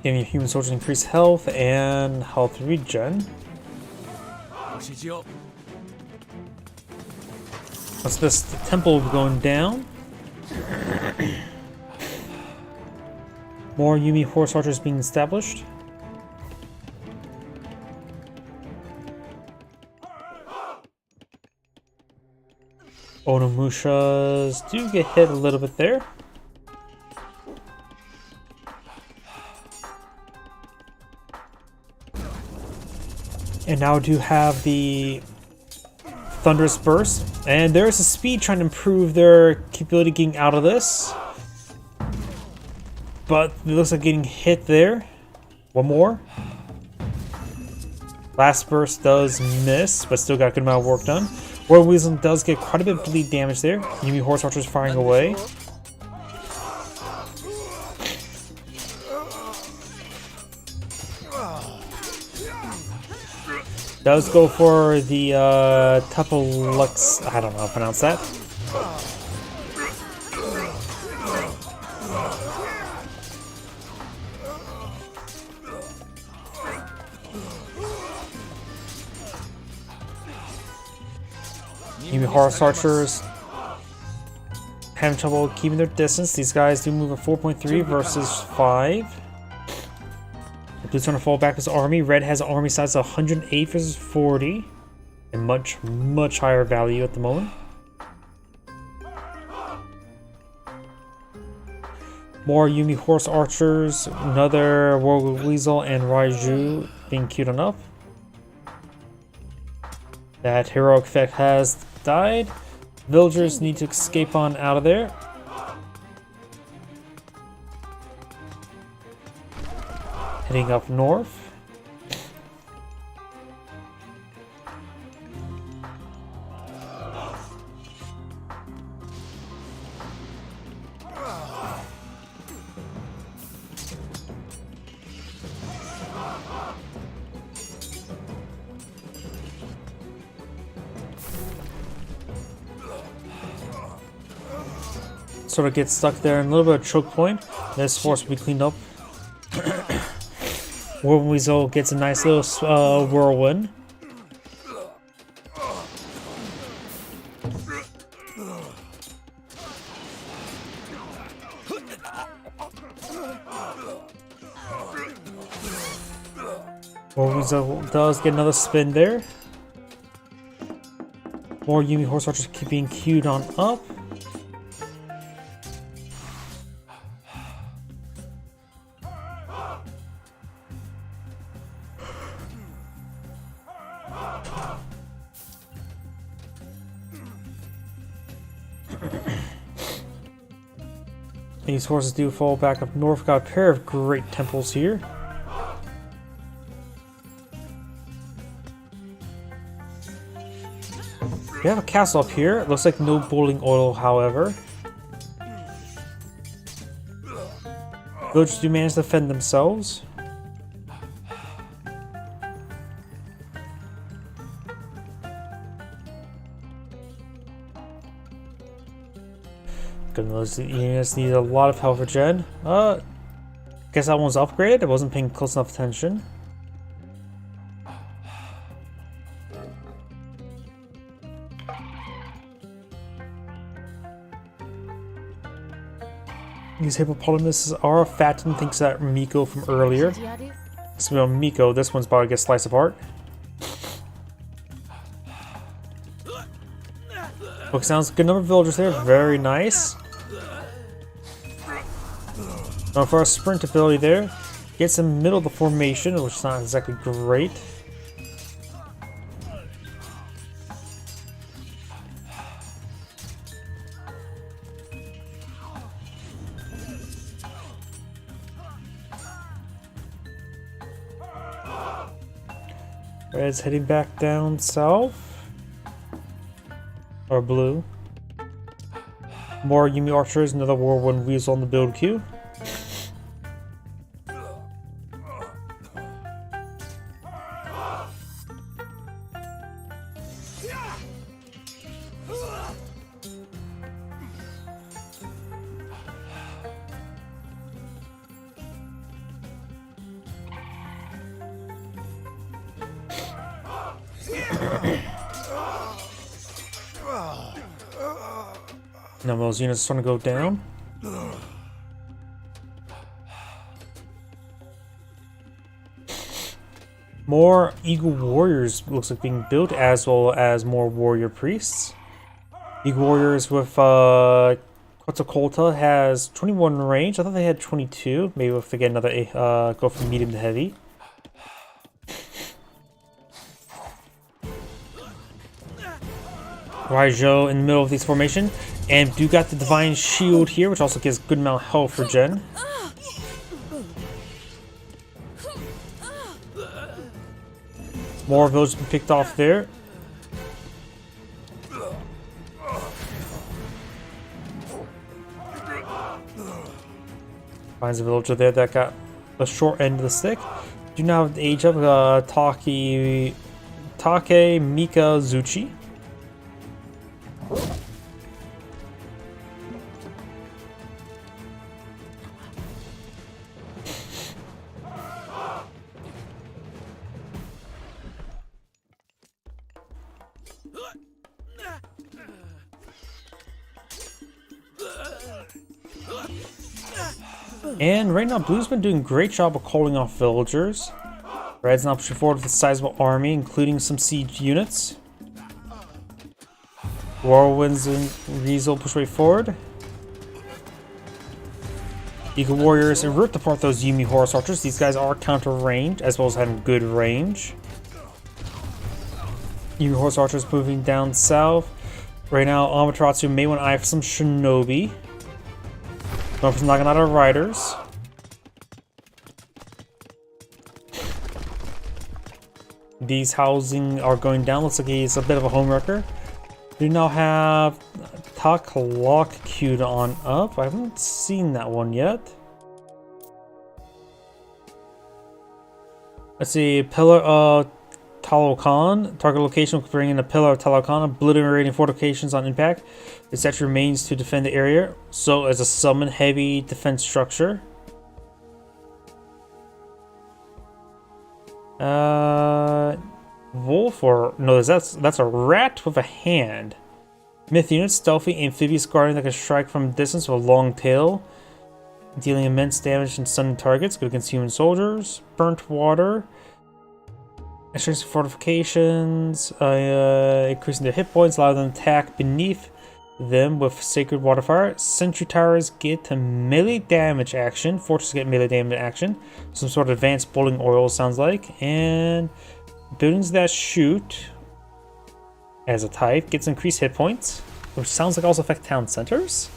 Speaker 1: Giving human soldiers increased health and health regen. What's this? The temple going down. More Yumi horse archers being established. Onomushas do get hit a little bit there. And now do have the Thunderous Burst. And there's a speed trying to improve their capability getting out of this. But it looks like getting hit there. One more. Last burst does miss, but still got a good amount of work done. Royal Weasel does get quite a bit of bleed damage there. Yumi Horse Archers firing away. Does go for the Tupelux, I don't know how to pronounce that. Yumi Horse Archers having trouble keeping their distance. These guys do move at 4.3 versus 5. The blue's trying to fall back as army. Red has an army size of 108 versus 40. And much, much higher value at the moment. More Yumi Horse Archers. Another Royal Weasel and Raiju being queued on up. That heroic effect has died. Villagers need to escape on out of there. Heading up north. Sort of gets stuck there in a little bit of choke point. This force will be cleaned up. Whirlwind Weasel gets a nice little whirlwind. Whirlwind Weasel does get another spin there. More Yumi Horse Archers keep being queued on up. These horses do fall back up north. Got a pair of great temples here. We have a castle up here. It looks like no boiling oil, however. Villagers do manage to defend themselves. Those units need a lot of help for Gen. Guess that one's upgraded. I wasn't paying close enough attention. These hippopotamuses are fattened, thanks to that Miko from earlier. Speaking of Miko, this one's about to get sliced apart. Okay, sounds good number of villagers there. Very nice. Now for our sprint ability there, gets in the middle of the formation, which is not exactly great. Red's heading back down south. Or blue. More Yumi archers, another whirlwind weasel on the build queue. Now those units are starting to go down. More Eagle Warriors looks like being built, as well as more Warrior Priests. Eagle Warriors with Quetzalcoatl has 21 range. I thought they had 22. Maybe we'll have to get another go from medium to heavy. Raijo in the middle of this formation. And do got the Divine Shield here, which also gives good amount of health for Gen. More villagers been picked off there. Finds a villager there that got the short end of the stick. Do now have the age up Take Mika Zuchi. And right now, Blue's been doing a great job of calling off villagers. Red's now pushing forward with a sizable army, including some siege units. Whirlwinds and Weasel push way forward. Eagle Warriors and ripped apart those Yumi Horse Archers. These guys are counter range, as well as having good range. Yumi Horse Archers moving down south. Right now, Amaterasu may want to eye for some Shinobi. North is knocking out our riders. These housing are going down. Looks like he's a bit of a homewrecker. We now have Tuck Lock queued on up. I haven't seen that one yet. Let's see, Pillar of Talokan. Target location will bring in a Pillar of Talokan, obliterating fortifications on impact. It actually remains to defend the area. So as a summon heavy defense structure. Wolf or no, that's a rat with a hand. Myth unit, stealthy amphibious guardian that can strike from a distance with a long tail, dealing immense damage and stunning targets. Good against human soldiers. Burnt water. Extracting fortifications, increasing their hit points, allow them to attack beneath them with Sacred Water Fire. Sentry towers get melee damage action. Fortresses get melee damage action. Some sort of advanced boiling oil sounds like. And buildings that shoot as a type gets increased hit points, which sounds like also affect town centers.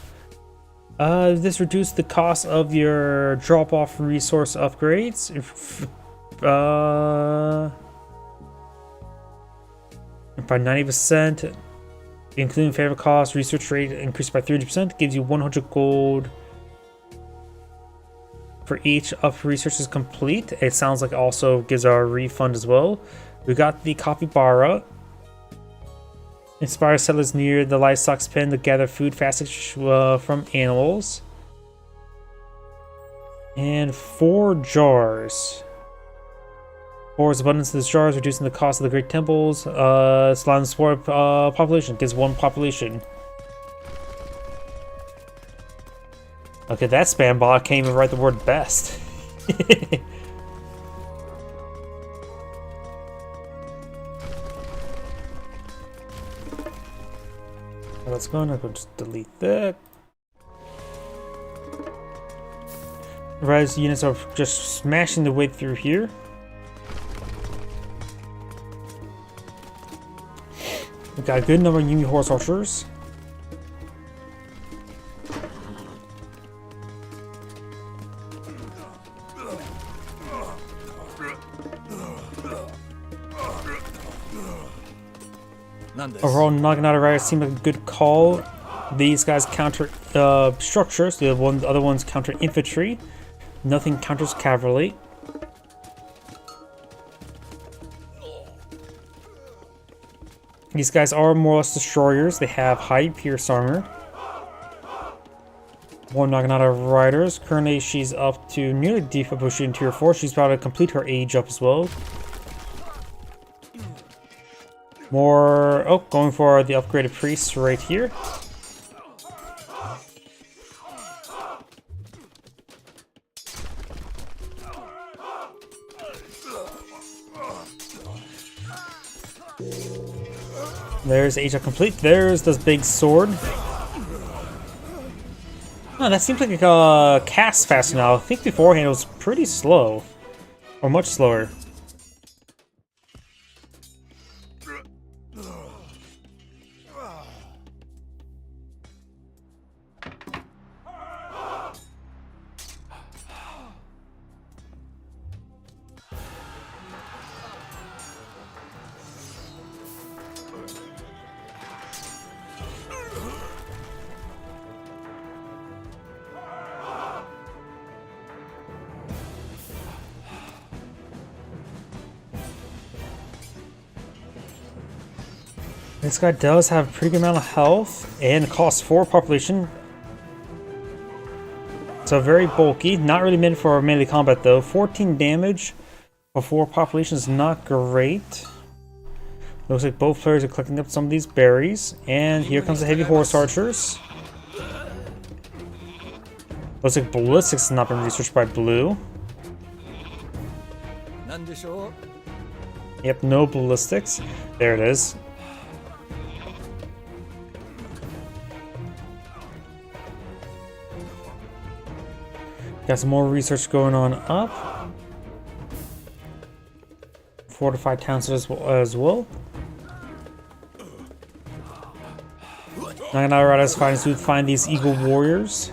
Speaker 1: This reduced the cost of your drop-off resource upgrades. By 90%, including favorite cost, research rate increased by 30%, gives you 100 gold for each up research is complete. It sounds like it also gives our refund as well. We got the capybara. Inspire settlers near the livestock pen to gather food fast from animals. And 4 jars. 4's abundance of the jars, reducing the cost of the great temples. Slime support population, gives 1 population. Okay, that spam bot can't even write the word best. Let's go, and I'll just delete that. Rise units are just smashing the way through here. We've got a good number of Yumi horse archers. Overall, Naginata Riders seem like a good call. These guys counter structures, the other ones counter infantry. Nothing counters cavalry. These guys are more or less destroyers. They have high pierce armor. More Naginata Riders. Currently, she's up to nearly deep push in tier 4. She's about to complete her age up as well. More, oh, going for the upgraded priests right here. There's age up complete. There's this big sword. Oh, that seems like a cast fast now. I think beforehand it was pretty slow, or much slower. This guy does have a pretty good amount of health and costs 4 population. So very bulky, not really meant for melee combat though. 14 damage for 4 population is not great. Looks like both players are collecting up some of these berries. And here comes the heavy horse archers. Looks like ballistics has not been researched by blue. Yep, no ballistics. There it is. Got some more research going on up. Fortified towns as well. Naginata Riders fighting to find these eagle warriors.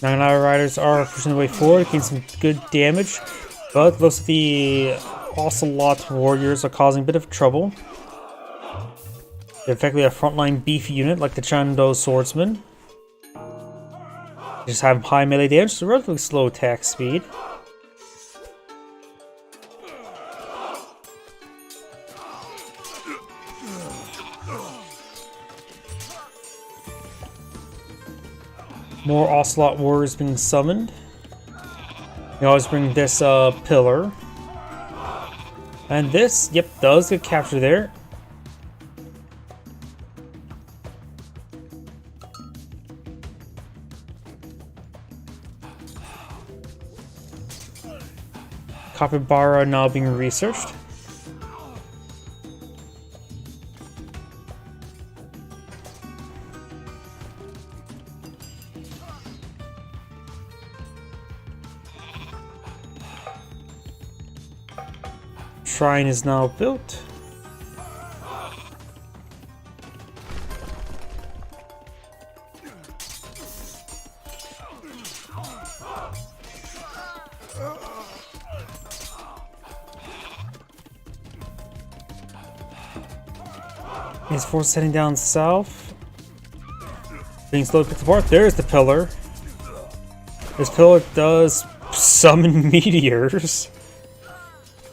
Speaker 1: Naginata Riders are pushing their way forward, getting some good damage, but looks like the Ocelot Warriors are causing a bit of trouble. They're effectively a frontline beef unit like the Chando Swordsman. They just have high melee damage, so relatively slow attack speed. More Ocelot Warriors being summoned. You always bring this pillar. And this, yep, does get captured there. Capybara now being researched. shrine is now built. His force heading down south. Being slowly picked apart. There's the pillar. This pillar does summon meteors.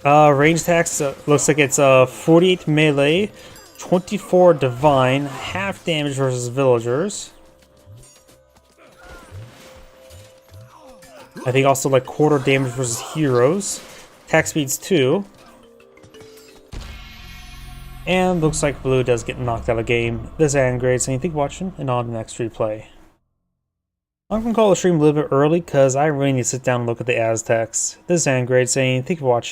Speaker 1: Range attacks looks like it's 48 melee, 24 divine, half damage versus villagers. I think also like quarter damage versus heroes. Attack speeds 2. And looks like blue does get knocked out of the game. This is Angrade saying thank you for watching, and on to the next replay. I'm gonna call the stream a little bit early because I really need to sit down and look at the Aztecs. This is Angrade saying thank you for watching.